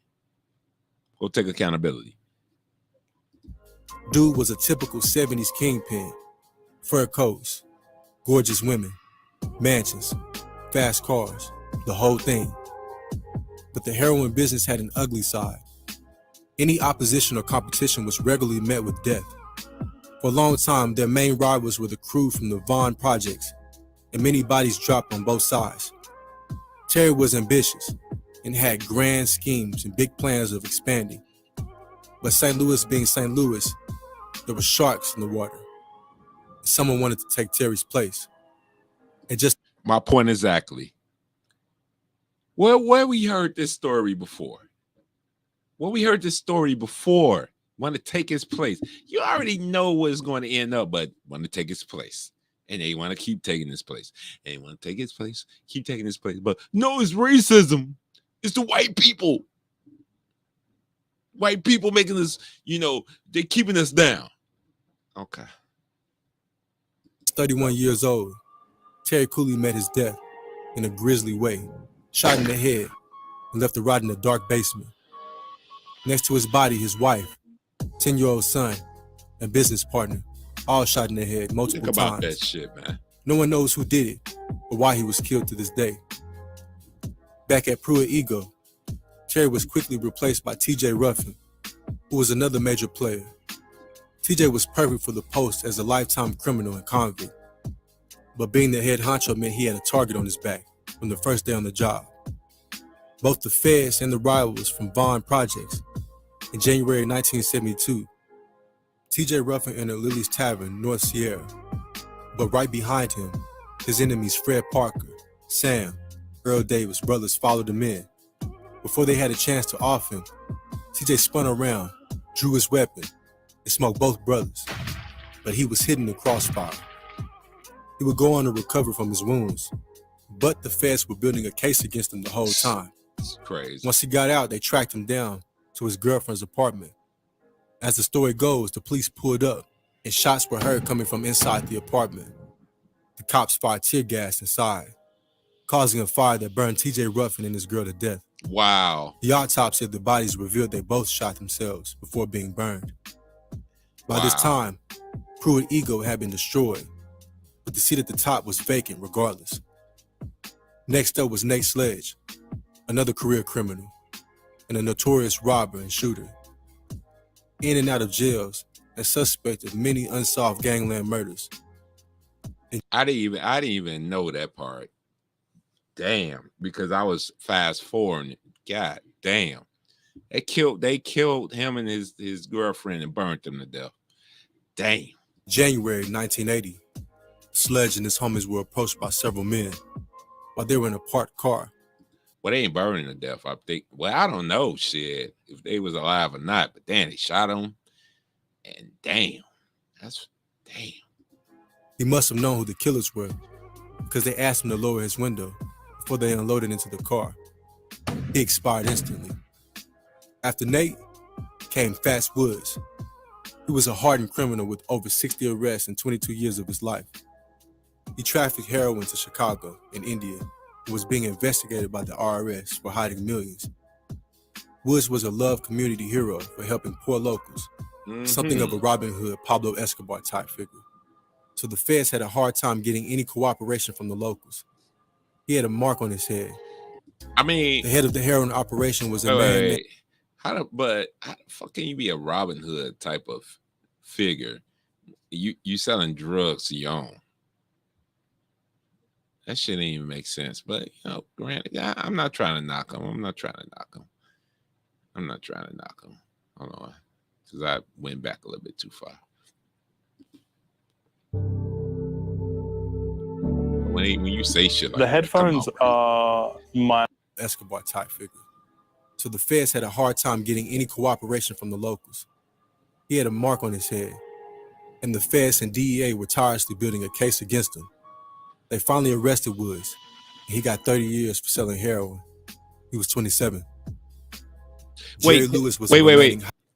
Dude was a typical 70s kingpin. Fur coats, gorgeous women, mansions, fast cars, the whole thing. But the heroin business had an ugly side. Any opposition or competition was regularly met with death. For a long time, their main rivals were the crew from the Vaughn projects, and many bodies dropped on both sides. Terry was ambitious and had grand schemes and big plans of expanding. But St. Louis being St. Louis, there were sharks in the water. Someone wanted to take Terry's place. And just my point exactly. Where we heard this story before? Want to take his place. You already know where it's going to end up, but want to take his place. And they want to keep taking his place. And they want to take his place, keep taking his place. But no, it's racism. It's the white people. White people making us, they're keeping us down. Okay. 31 years old, Terry Cooley met his death in a grisly way, shot in the head and left to rot in a dark basement. Next to his body, his wife, 10-year-old son, and business partner, all shot in the head multiple times. Think about that shit, man. No one knows who did it or why he was killed to this day. Back at Pruitt Ego, Terry was quickly replaced by TJ Ruffin, who was another major player. TJ was perfect for the post as a lifetime criminal and convict, but being the head honcho meant he had a target on his back from the first day on the job. Both the feds and the rivals from Vaughn projects. In January 1972, TJ Ruffin entered Lily's Tavern, North Sierra, but right behind him, his enemies Fred Parker, Sam, Earl Davis brothers followed him in. Before they had a chance to off him, TJ spun around, drew his weapon, and smoked both brothers, but he was hit in the crossfire. He would go on to recover from his wounds, but the feds were building a case against him the whole time. It's crazy. Once he got out, they tracked him down to his girlfriend's apartment. As the story goes, the police pulled up and shots were heard coming from inside the apartment. The cops fired tear gas inside, causing a fire that burned TJ Ruffin and his girl to death. Wow. The autopsy of the bodies revealed they both shot themselves before being burned. By this time, Pruitt Ego had been destroyed, but the seat at the top was vacant regardless. Next up was Nate Sledge, another career criminal, and a notorious robber and shooter. In and out of jails, and suspect of many unsolved gangland murders. I didn't even know that part. Damn, because I was fast forwarding. God damn. They killed him and his girlfriend and burnt them to death. Damn. January 1980, Sledge and his homies were approached by several men while they were in a parked car. Well, they ain't burning to death, I think. Well, I don't know, shit, if they was alive or not, but damn, they shot him. And damn. He must have known who the killers were because they asked him to lower his window before they unloaded into the car. He expired instantly. After Nate came Fats Woods. He was a hardened criminal with over 60 arrests in 22 years of his life. He trafficked heroin to Chicago and India and was being investigated by the IRS for hiding millions. Woods was a loved community hero for helping poor locals, something of a Robin Hood, Pablo Escobar type figure. So the feds had a hard time getting any cooperation from the locals. He had a mark on his head, I mean, The head of the heroin operation was a man wait. named... How the fuck can you be a Robin Hood type of figure? You selling drugs to your own. That shit didn't even make sense. But granted, I'm not trying to knock him. Hold on. Because I went back a little bit too far. When you say shit like the headphones are my Escobar type figure. So the feds had a hard time getting any cooperation from the locals. He had a mark on his head, and the feds and DEA were tirelessly building a case against him. They finally arrested Woods, and he got 30 years for selling heroin. He was 27. Jerry Lewis was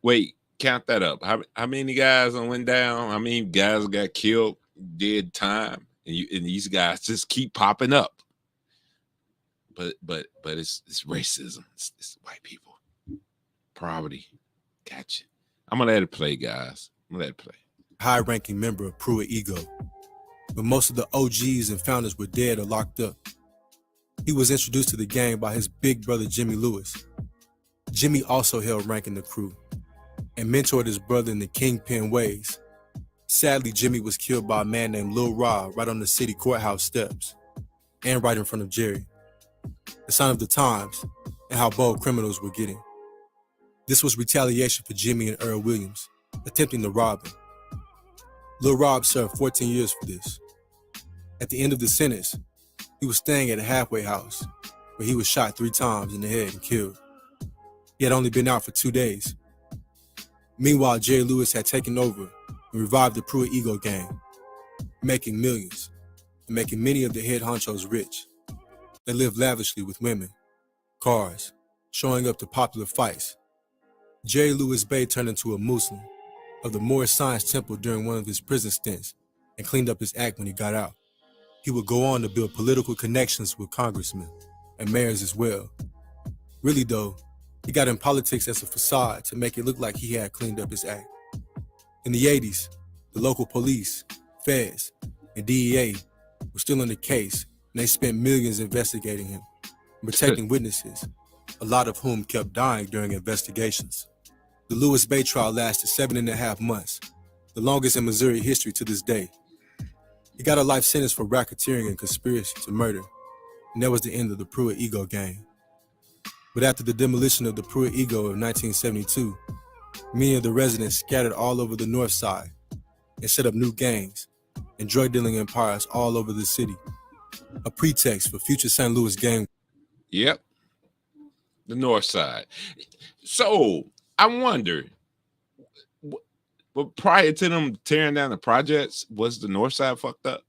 wait. Count that up. How many guys went down? How many guys got killed, did time, and these guys just keep popping up. But it's racism. It's white people. Poverty. Gotcha. I'm gonna let it play, guys. High-ranking member of Pruitt Ego. But most of the OGs and founders were dead or locked up. He was introduced to the gang by his big brother, Jimmy Lewis. Jimmy also held rank in the crew and mentored his brother in the kingpin ways. Sadly, Jimmy was killed by a man named Lil Rob right on the city courthouse steps and right in front of Jerry. A sign of the times and how bold criminals were getting. This was retaliation for Jimmy and Earl Williams attempting to rob him. Lil Rob served 14 years for this. At the end of the sentence, he was staying at a halfway house where he was shot 3 times in the head and killed. He had only been out for 2 days. Meanwhile, Jerry Lewis had taken over and revived the Pruitt Ego gang, making millions and making many of the head honchos rich. They lived lavishly with women, cars, showing up to popular fights. Jerry Lewis Bey turned into a Muslim of the Moorish Science Temple during one of his prison stints and cleaned up his act when he got out. He would go on to build political connections with congressmen and mayors as well. Really though, he got in politics as a facade to make it look like he had cleaned up his act. In the 80s, the local police, feds, and DEA were still on the case, and they spent millions investigating him, protecting witnesses, a lot of whom kept dying during investigations. The Lewis Bey trial lasted 7.5 months, the longest in Missouri history to this day. He got a life sentence for racketeering and conspiracy to murder, and that was the end of the Pruitt Ego gang. But after the demolition of the Pruitt Ego in 1972, many of the residents scattered all over the north side and set up new gangs and drug dealing empires all over the city. A pretext for future St. Louis gang. Yep. The north side. So I wonder, but prior to them tearing down the projects, was the north side fucked up?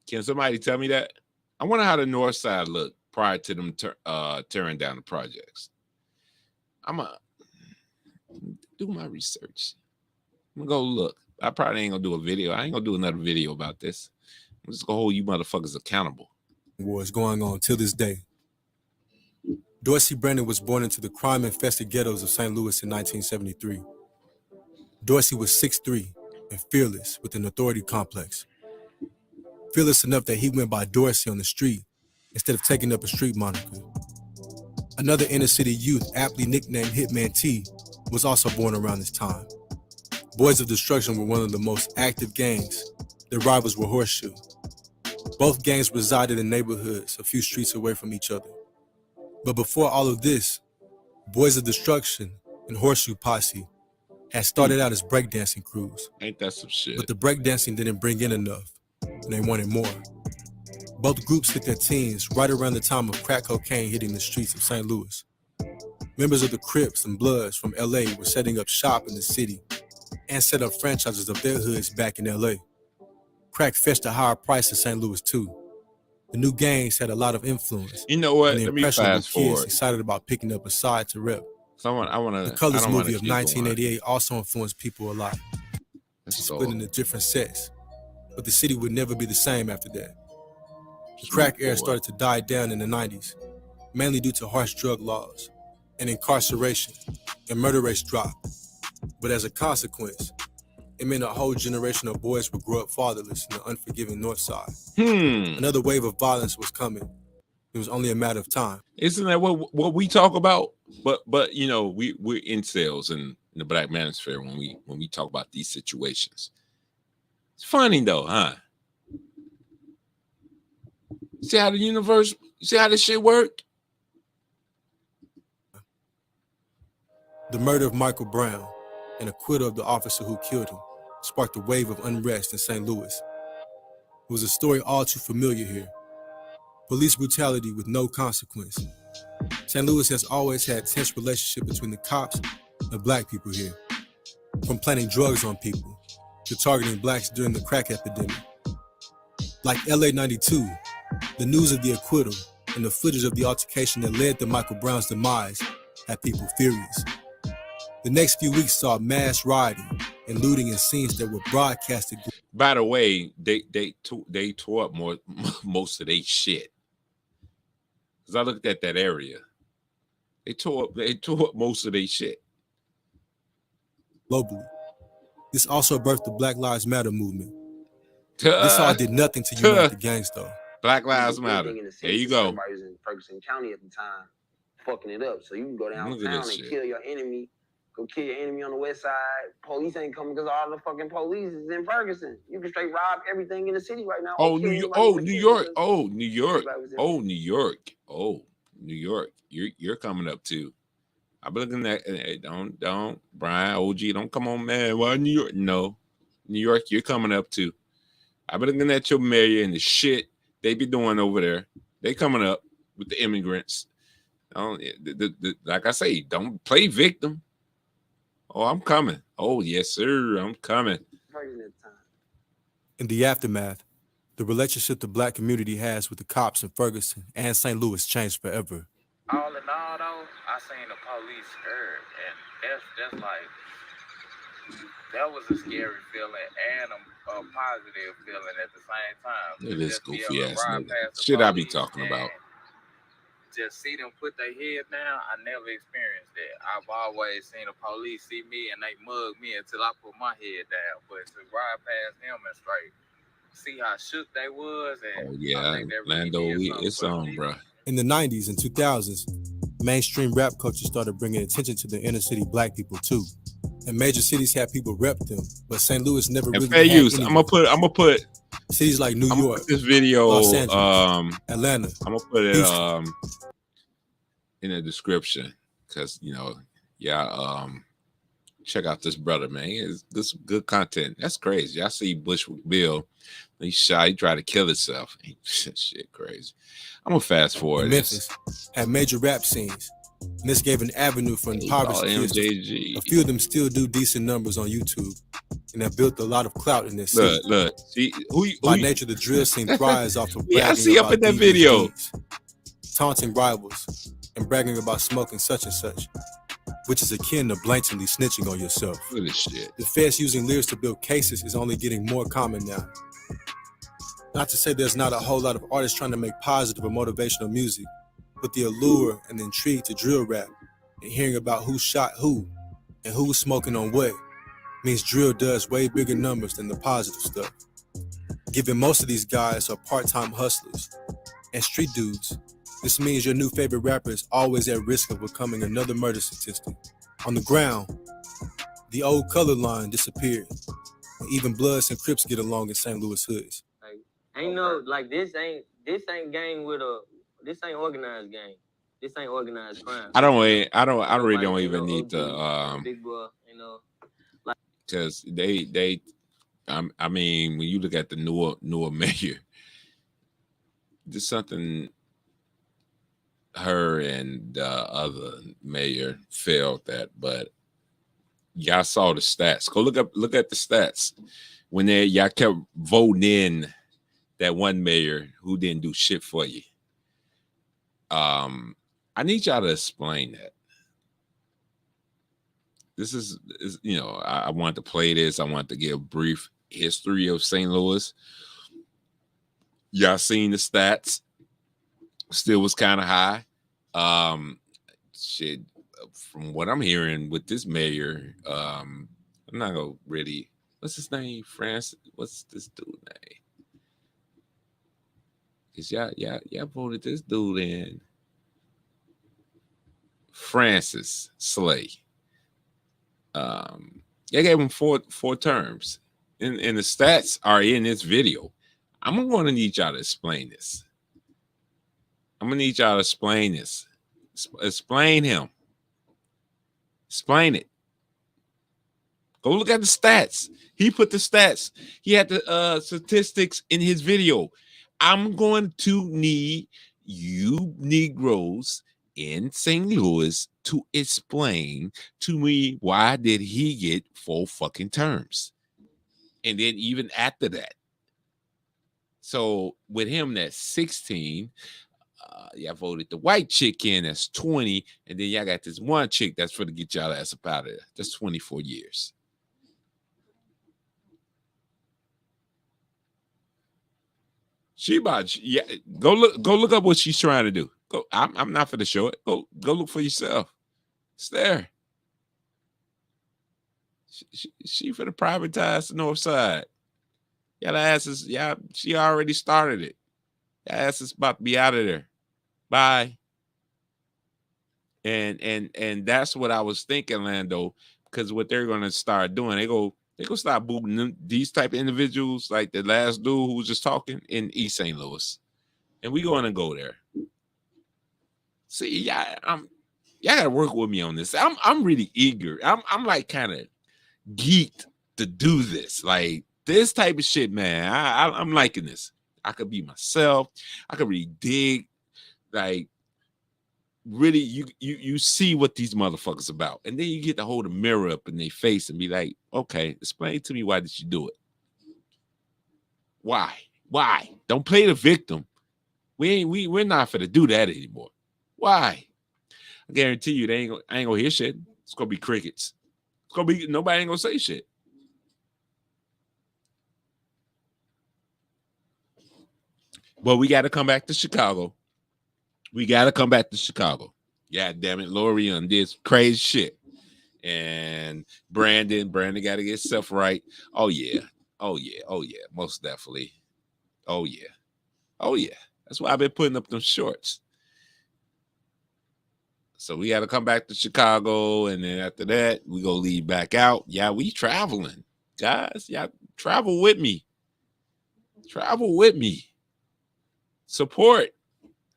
Can somebody tell me that? I wonder how the north side looked prior to them tearing down the projects. I'm gonna do my research. I'm gonna go look. I probably ain't gonna do a video. I ain't gonna do another video about this. I'm just gonna hold you motherfuckers accountable. Wars going on till this day. Dorsey Brandon was born into the crime-infested ghettos of St. Louis in 1973. Dorsey was 6'3" and fearless with an authority complex. Fearless enough that he went by Dorsey on the street instead of taking up a street moniker. Another inner-city youth aptly nicknamed Hitman T was also born around this time. Boys of Destruction were one of the most active gangs. Their rivals were Horseshoe. Both gangs resided in neighborhoods a few streets away from each other. But before all of this, Boys of Destruction and Horseshoe Posse had started out as breakdancing crews. Ain't that some shit? But the breakdancing didn't bring in enough, and they wanted more. Both groups hit their teens right around the time of crack cocaine hitting the streets of St. Louis. Members of the Crips and Bloods from LA were setting up shop in the city and set up franchises of their hoods back in LA. Crack fetched a higher price in St. Louis too. The new gangs had a lot of influence. You know what? And the Let me impressionable fast kids forward. excited about picking up a side to rep. The Colors movie of 1988 also influenced people a lot. Let's Split go. into different sets, but the city would never be the same after that. The crack era started to die down in the 90s, mainly due to harsh drug laws and incarceration, and murder rates dropped. But as a consequence, it meant a whole generation of boys would grow up fatherless in the unforgiving north side. Another wave of violence was coming, It was only a matter of time. Isn't that what we talk about? But you know, we're incels in the Black Manosphere when we talk about these situations. It's funny though, huh? See how the universe, see how this shit work? The murder of Michael Brown and acquittal of the officer who killed him sparked a wave of unrest in St. Louis. It was a story all too familiar here. Police brutality with no consequence. St. Louis has always had tense relationship between the cops and black people here. From planting drugs on people to targeting blacks during the crack epidemic. Like LA 92, the news of the acquittal and the footage of the altercation that led to Michael Brown's demise had people furious. The next few weeks saw mass rioting and looting in scenes that were broadcasted. By the way, they tore up most of their shit. Cause I looked at that area. They tore up most of their shit. Globally. This also birthed the Black Lives Matter movement. This all did nothing to unite the gangs though. Black Lives Matter. There you go. Somebody was in Ferguson County at the time, fucking it up. So you can go downtown and kill your enemy. Go kill your enemy on the west side. Police ain't coming because all the fucking police is in Ferguson. You can straight rob everything in the city right now. New York. You're coming up too. I've been looking at don't Brian OG. Don't come on, man. Why New York? No, New York. You're coming up too. I've been looking at your mayor and the shit they be doing over there. They coming up with the immigrants. Like I say, don't play victim. Oh, I'm coming. Oh, yes, sir. I'm coming. In the aftermath, the relationship the black community has with the cops in Ferguson and St. Louis changed forever. All in all, though, I seen the police scared, and that's like, that was a scary feeling and a positive feeling at the same time. Look at this goofy ass nigga. Shit I be talking about. Just see them put their head down. I never experienced that. I've always seen the police see me and they mug me until I put my head down. But to ride past them and straight, see how shook they was. And Lando, it's on, bro. In the 90s and 2000s, mainstream rap culture started bringing attention to the inner city black people too. And major cities had people rep them, but St. Louis never really had any. I'm gonna put cities like New York, this video, Los Angeles, Atlanta. I'm gonna put it in the description because check out this brother, man. This good content. That's crazy. I see Bushwick Bill. He shot. He tried to kill himself. Shit, crazy. I'm gonna fast forward. Memphis had major rap scenes, and this gave an avenue for impoverished kids. A few of them still do decent numbers on YouTube, and have built a lot of clout in this scene. Look. See, By nature, the drill scene thrives off of bragging I see up in that video, taunting rivals, and bragging about smoking such and such, which is akin to blatantly snitching on yourself. Look at this shit. The feds using lyrics to build cases is only getting more common now. Not to say there's not a whole lot of artists trying to make positive or motivational music, but the allure and intrigue to drill rap and hearing about who shot who and who's smoking on what means drill does way bigger numbers than the positive stuff. Given most of these guys are part-time hustlers and street dudes, this means your new favorite rapper is always at risk of becoming another murder statistic. On the ground, the old color line disappeared, and even Bloods and Crips get along in St. Louis hoods. Ain't no this ain't gang with this ain't organized gang. This ain't organized crime. I really don't even need to big boy, because they I mean, when you look at the newer mayor, there's something her and the other mayor failed at, but y'all saw the stats. Go look at the stats. When y'all kept voting in that one mayor who didn't do shit for you. I need y'all to explain that. This is I want to play this. I want to give a brief history of St. Louis. Y'all seen the stats? Still was kind of high. Shit, from what I'm hearing with this mayor, I'm not gonna really. What's his name? What's this dude's name? Cause y'all voted this dude in. Francis Slay. Y'all gave him four terms. And the stats are in this video. I'm gonna need y'all to explain this. I'm gonna need y'all to explain this. Explain him. Explain it. Go look at the stats. He put the stats. He had the statistics in his video. I'm going to need you Negroes in St. Louis to explain to me why did he get 4 fucking terms. And then even after that. So with him, that's 16. Y'all voted the white chick in, that's 20. And then y'all got this one chick that's for to get y'all ass up out of there. That's 24 years. She about, yeah. Go look up what she's trying to do. Go. I'm not for to show it. Go look for yourself. It's there. She for the privatize the North Side. Y'all asses, yeah, she already started it. Y'all asses about to be out of there. Bye. And that's what I was thinking, Lando, because what they're gonna start doing, they go start booting these type of individuals, like the last dude who was just talking in East St. Louis, and we going to go there. See, y'all gotta work with me on this. I'm really eager. I'm like kind of geeked to do this, like this type of shit, man. I'm liking this. I could be myself. I could really dig, like. Really, you see what these motherfuckers about, and then you get to hold a mirror up in their face and be like, okay, explain to me, why did you do it? Why? Don't play the victim. We're not for to do that anymore. Why? I guarantee you, I ain't gonna hear shit. It's gonna be crickets. It's gonna be nobody ain't gonna say shit. But we got to come back to Chicago. God damn it, Lori did crazy shit. And Brandon got to get stuff right. Oh yeah. Most definitely. Oh yeah. That's why I've been putting up them shorts. So we got to come back to Chicago, and then after that, we go leave back out. Yeah, we traveling, guys. Yeah, travel with me. Support.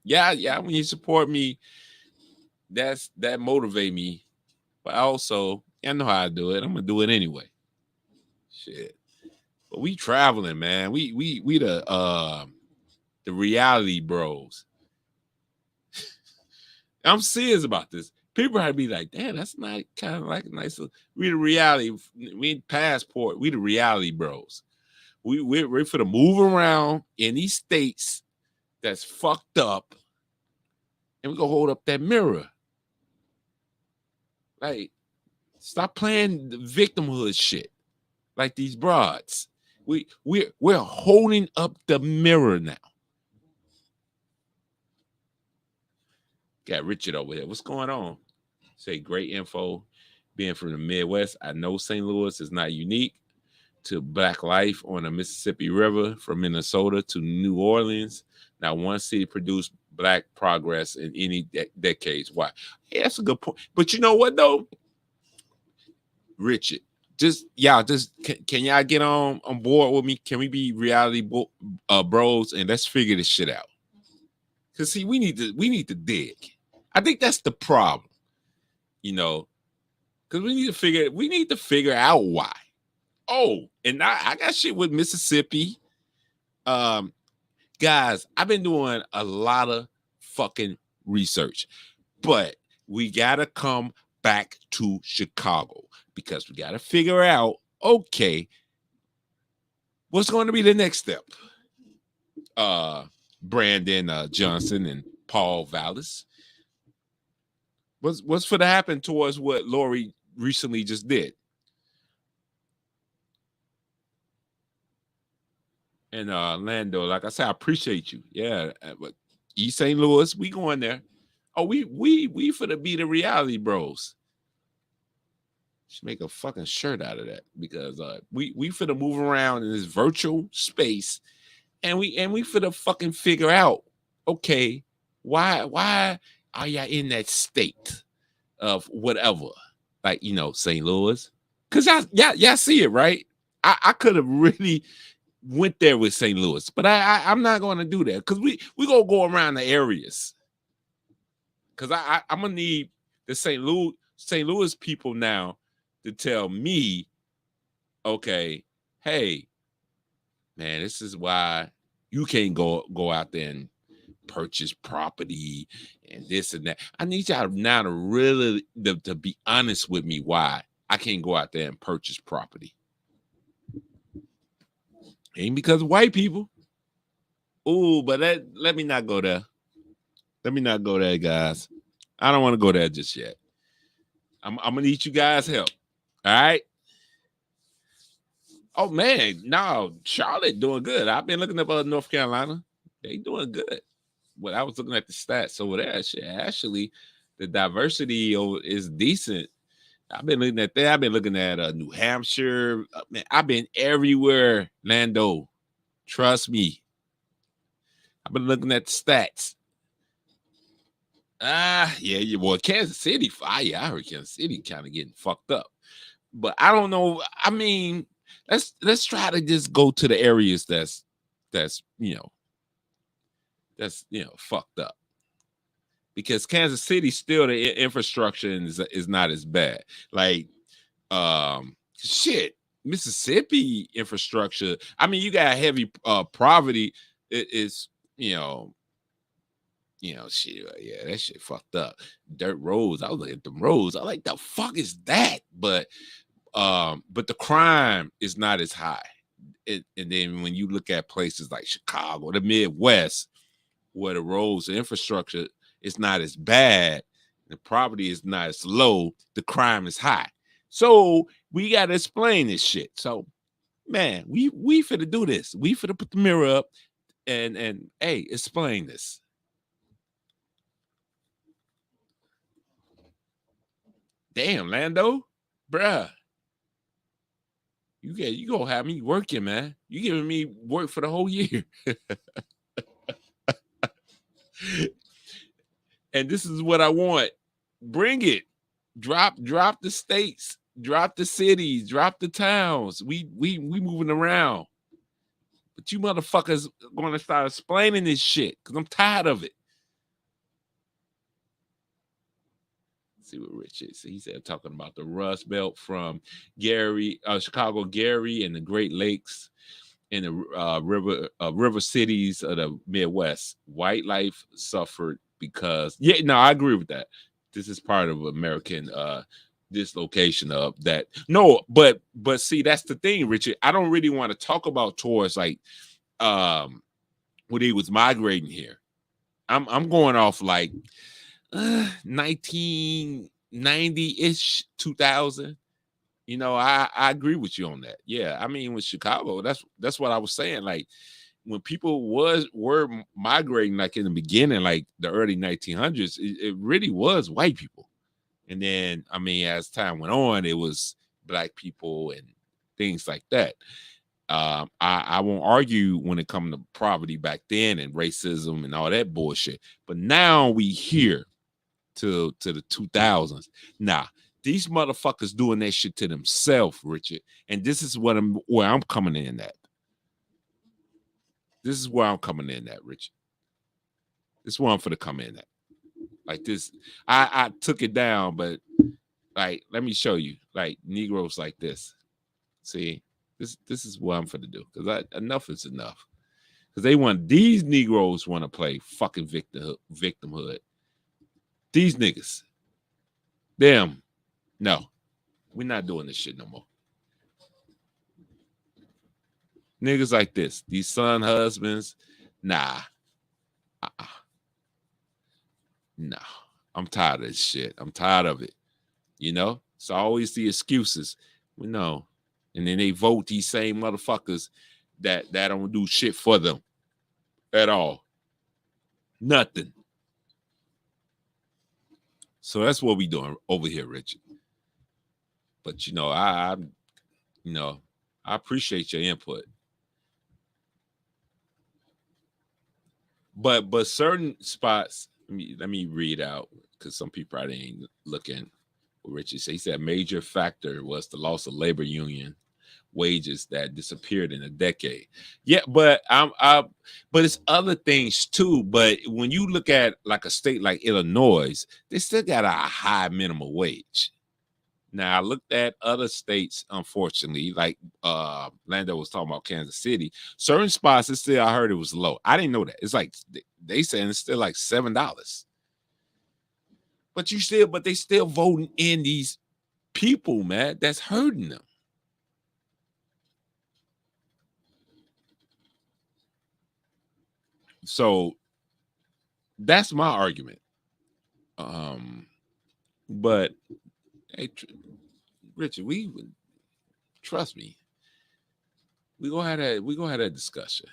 Yeah, when you support me, that motivate me. But also, I know how I do it. I'm gonna do it anyway. Shit. But we traveling, man. We the reality bros. I'm serious about this. People might be like, damn, that's not kind of like a nice. We the reality. We in Passport. We the reality bros. We're for to move around in these states that's fucked up. And we gonna hold up that mirror. Like, stop playing the victimhood shit. Like these broads. We're holding up the mirror now. Got Richard over here. What's going on? Say great info. Being from the Midwest, I know St. Louis is not unique to Black life on the Mississippi River, from Minnesota to New Orleans. Not one city produced Black progress in any decades. Why? Yeah, that's a good point. But you know what though, Richard? Can y'all get on board with me? Can we be reality bros and let's figure this shit out? Cause see, we need to dig. I think that's the problem, you know, because we need to figure out why. Oh, and I got shit with Mississippi. Guys, I've been doing a lot of fucking research, but we gotta come back to Chicago because we gotta figure out, okay, what's going to be the next step? Brandon Johnson and Paul Vallis. What's for to happen towards what Lori recently just did? And Lando, like I said, I appreciate you. Yeah, but East St. Louis, we going there. Oh, we finna be the reality bros. Should make a fucking shirt out of that because we finna move around in this virtual space And we finna fucking figure out, okay, why are y'all in that state of whatever? Like, you know, St. Louis. Cause y'all see it, right? I could have really went there with St. Louis, but I'm not gonna do that because we gonna go around the areas. Cause I'm gonna need the St. Louis people now to tell me, okay, hey, man, this is why you can't go out there and purchase property and this and that. I need y'all now to really to be honest with me why I can't go out there and purchase property. Ain't because of white people. Ooh, but let me not go there. Let me not go there, guys. I don't want to go there just yet. I'm gonna need you guys' help. All right. Oh man, no, Charlotte doing good. I've been looking up North Carolina. They doing good. But I was looking at the stats over there. Actually, the diversity is decent. I've been looking at that. I've been looking at New Hampshire. Man, I've been everywhere, Lando. Trust me. I've been looking at the stats. Yeah. Well, Kansas City, fire. I heard Kansas City kind of getting fucked up. But I don't know. I mean, let's try to just go to the areas that's fucked up. Because Kansas City still the infrastructure is not as bad. Like shit, Mississippi infrastructure. I mean, you got heavy poverty. It's shit. Yeah, that shit fucked up. Dirt roads. I was looking at them roads. I like, the fuck is that? But the crime is not as high. And then when you look at places like Chicago, the Midwest, where the roads, the infrastructure is not as bad, the poverty is not as low, the crime is high. So we got to explain this shit. So, man, we finna do this. We finna put the mirror up and hey, explain this. Damn, Lando, bruh. You gonna have me working, man. You giving me work for the whole year. And this is what I want. Bring it. Drop the states, drop the cities, drop the towns. We moving around. But you motherfuckers gonna start explaining this shit because I'm tired of it. Let's see what Rich is. He said talking about the Rust Belt from Chicago, Gary, and the Great Lakes and the river cities of the Midwest. White life suffered because I agree with that. This is part of American dislocation of that. No, but see, that's the thing, Richard. I don't really want to talk about tours like when he was migrating here. I'm going off like 1990-ish, 2000. I agree with you on that. Yeah, I mean, with Chicago, that's what I was saying. Like when people were migrating, like in the beginning, like the early 1900s, it really was white people. And then, I mean, as time went on, it was black people and things like that. I won't argue when it comes to poverty back then and racism and all that bullshit. But now we here to the 2000s. Nah, these motherfuckers doing that shit to themselves, Richard. And this is where I'm coming in at. This is where I'm coming in at, Richard. This is where I'm finna come in at. Like this, I took it down, but like, let me show you, like Negroes like this. See, this is what I'm finna do, because enough is enough. Because these Negroes want to play fucking victimhood. These niggas, them, no, we're not doing this shit no more. Niggas like this, these son husbands, nah. No, I'm tired of this shit. I'm tired of it. It's always the excuses. No. And then they vote these same motherfuckers that don't do shit for them at all. Nothing. So that's what we doing over here, Richard. But I appreciate your input. But certain spots. Let me read out because some people probably ain't looking. What Richie said. He said major factor was the loss of labor union wages that disappeared in a decade. Yeah, but but it's other things too. But when you look at like a state like Illinois, they still got a high minimum wage. Now I looked at other states, unfortunately, like Lando was talking about Kansas City. Certain spots, it's still, I heard it was low. I didn't know that. It's like they saying it's still like $7. But they still voting in these people, man, that's hurting them. So that's my argument. But hey, Richard, we trust me. We're gonna have that discussion.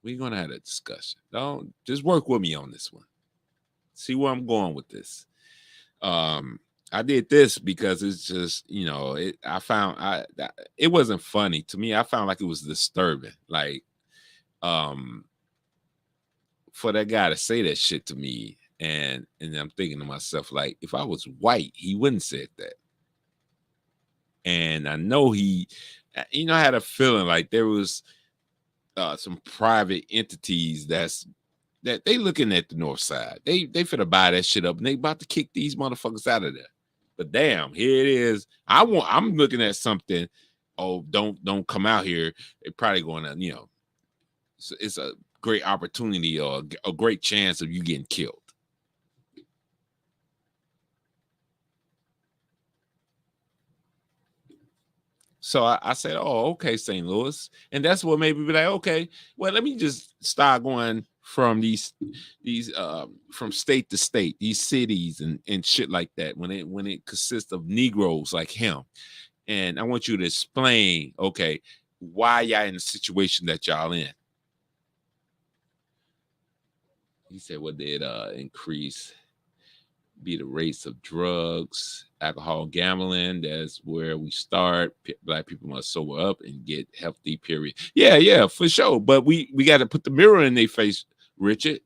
We're gonna have that discussion. Don't just work with me on this one. See where I'm going with this. I did this because it's just, I found it wasn't funny to me. I found like it was disturbing. Like, for that guy to say that shit to me, and I'm thinking to myself, like, if I was white, he wouldn't said that. And I know I had a feeling like there was some private entities that they looking at the north side. They finna buy that shit up and they about to kick these motherfuckers out of there. But damn, here it is. I'm looking at something. Oh, don't come out here. They're probably going to, it's a great opportunity or a great chance of you getting killed. So I said, oh, okay, St. Louis. And that's what made me be like, okay, well, let me just start going from these from state to state, these cities and shit like that, when it consists of Negroes like him. And I want you to explain, okay, why y'all in the situation that y'all in. He said, what did increase be the rates of drugs, alcohol, gambling. That's where we start. Black people must sober up and get healthy, period. Yeah, for sure. But we got to put the mirror in their face, Richard.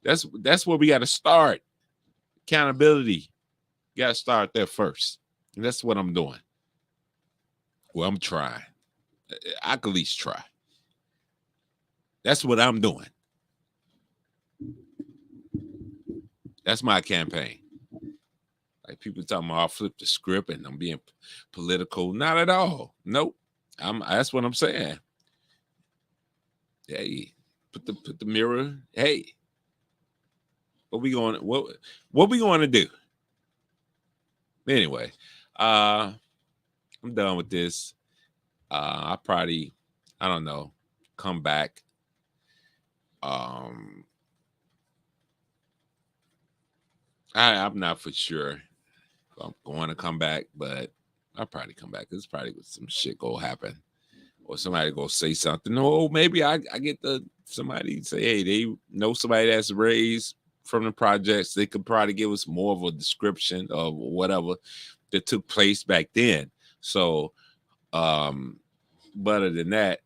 That's where we got to start. Accountability. You got to start there first. And that's what I'm doing. Well, I'm trying. I could at least try. That's what I'm doing. That's my campaign. Like people talking about I'll flip the script and I'm being political. Not at all. Nope. That's what I'm saying. Hey, put the mirror. Hey, what we going to do? Anyway, I'm done with this. I probably, I don't know, come back. I'm not for sure if I'm going to come back, but I'll probably come back. There's probably some shit go happen, or somebody go say something. Or maybe I get somebody say, hey, they know somebody that's raised from the projects. They could probably give us more of a description of whatever that took place back then. So, but other than that,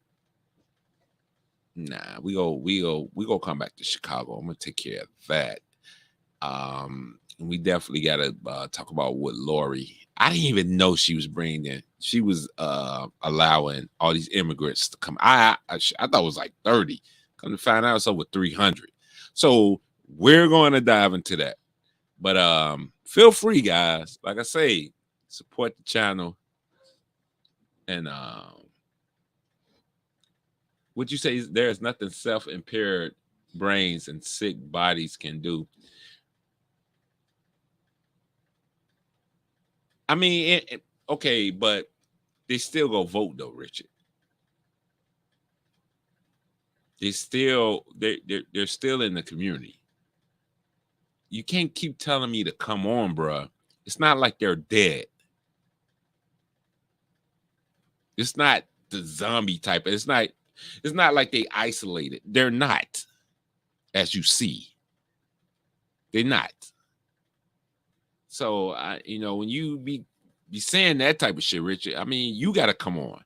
nah, we go come back to Chicago. I'm gonna take care of that. We definitely got to talk about what Lori. I didn't even know she was bringing in. She was allowing all these immigrants to come. I thought it was like 30. Come to find out, it's over 300. So we're going to dive into that. But feel free, guys. Like I say, support the channel. And what you say is there's nothing self-impaired brains and sick bodies can do. I mean, okay, but they still go vote though, Richard. They're still in the community. You can't keep telling me to come on, bruh. It's not like they're dead. It's not the zombie type. It's not like they isolated. They're not, as you see. They're not. So when you be saying that type of shit, Richard, I mean, you got to come on.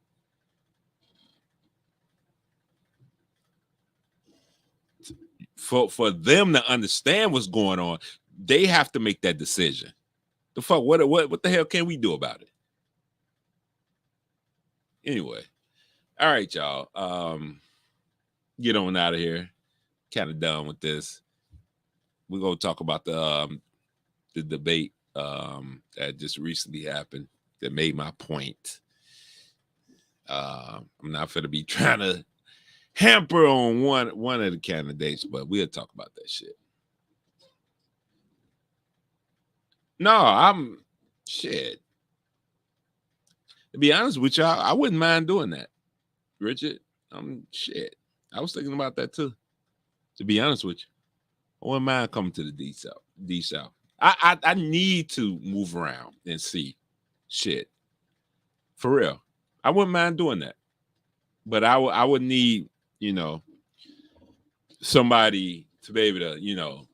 for them to understand what's going on, they have to make that decision. The fuck, what the hell can we do about it? Anyway, all right, y'all. Get on out of here. Kind of done with this. We're gonna talk about the debate that just recently happened that made my point. I'm not gonna be trying to hamper on one of the candidates, but we'll talk about that shit. No, I'm shit. To be honest with y'all, I wouldn't mind doing that, Richard. Shit. I was thinking about that too. To be honest with you, I wouldn't mind coming to the D South. I need to move around and see shit. For real. I wouldn't mind doing that. But I would need, somebody to be able to,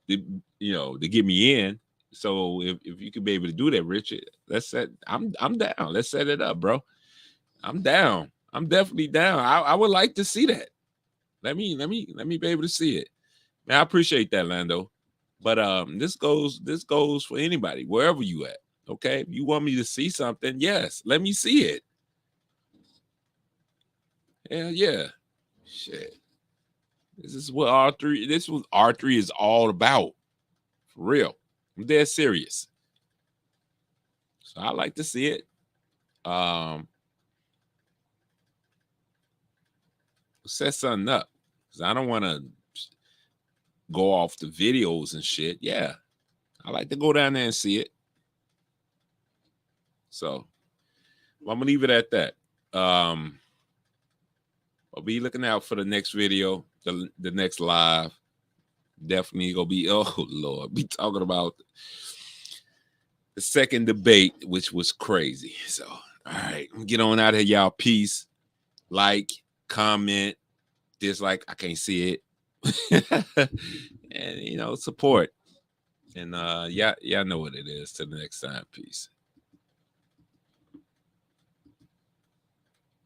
to get me in. So if you could be able to do that, Richard, I'm down. Let's set it up, bro. I'm down. I'm definitely down. I would like to see that. Let me be able to see it. Man, I appreciate that, Lando. But this goes for anybody, wherever you at. Okay. If you want me to see something, yes, let me see it. Hell yeah. Shit. This is what R3 is all about. For real. I'm dead serious. So I like to see it. Set something up. Because I don't want to go off the videos and shit. Yeah. I like to go down there and see it. So I'm gonna leave it at that. I'll be looking out for the next video, the next live. Definitely gonna be, oh Lord, be talking about the second debate, which was crazy. So, all right, get on out of here, y'all. Peace. Like, comment, dislike. I can't see it. And support. And y'all know what it is. Till the next time. Peace.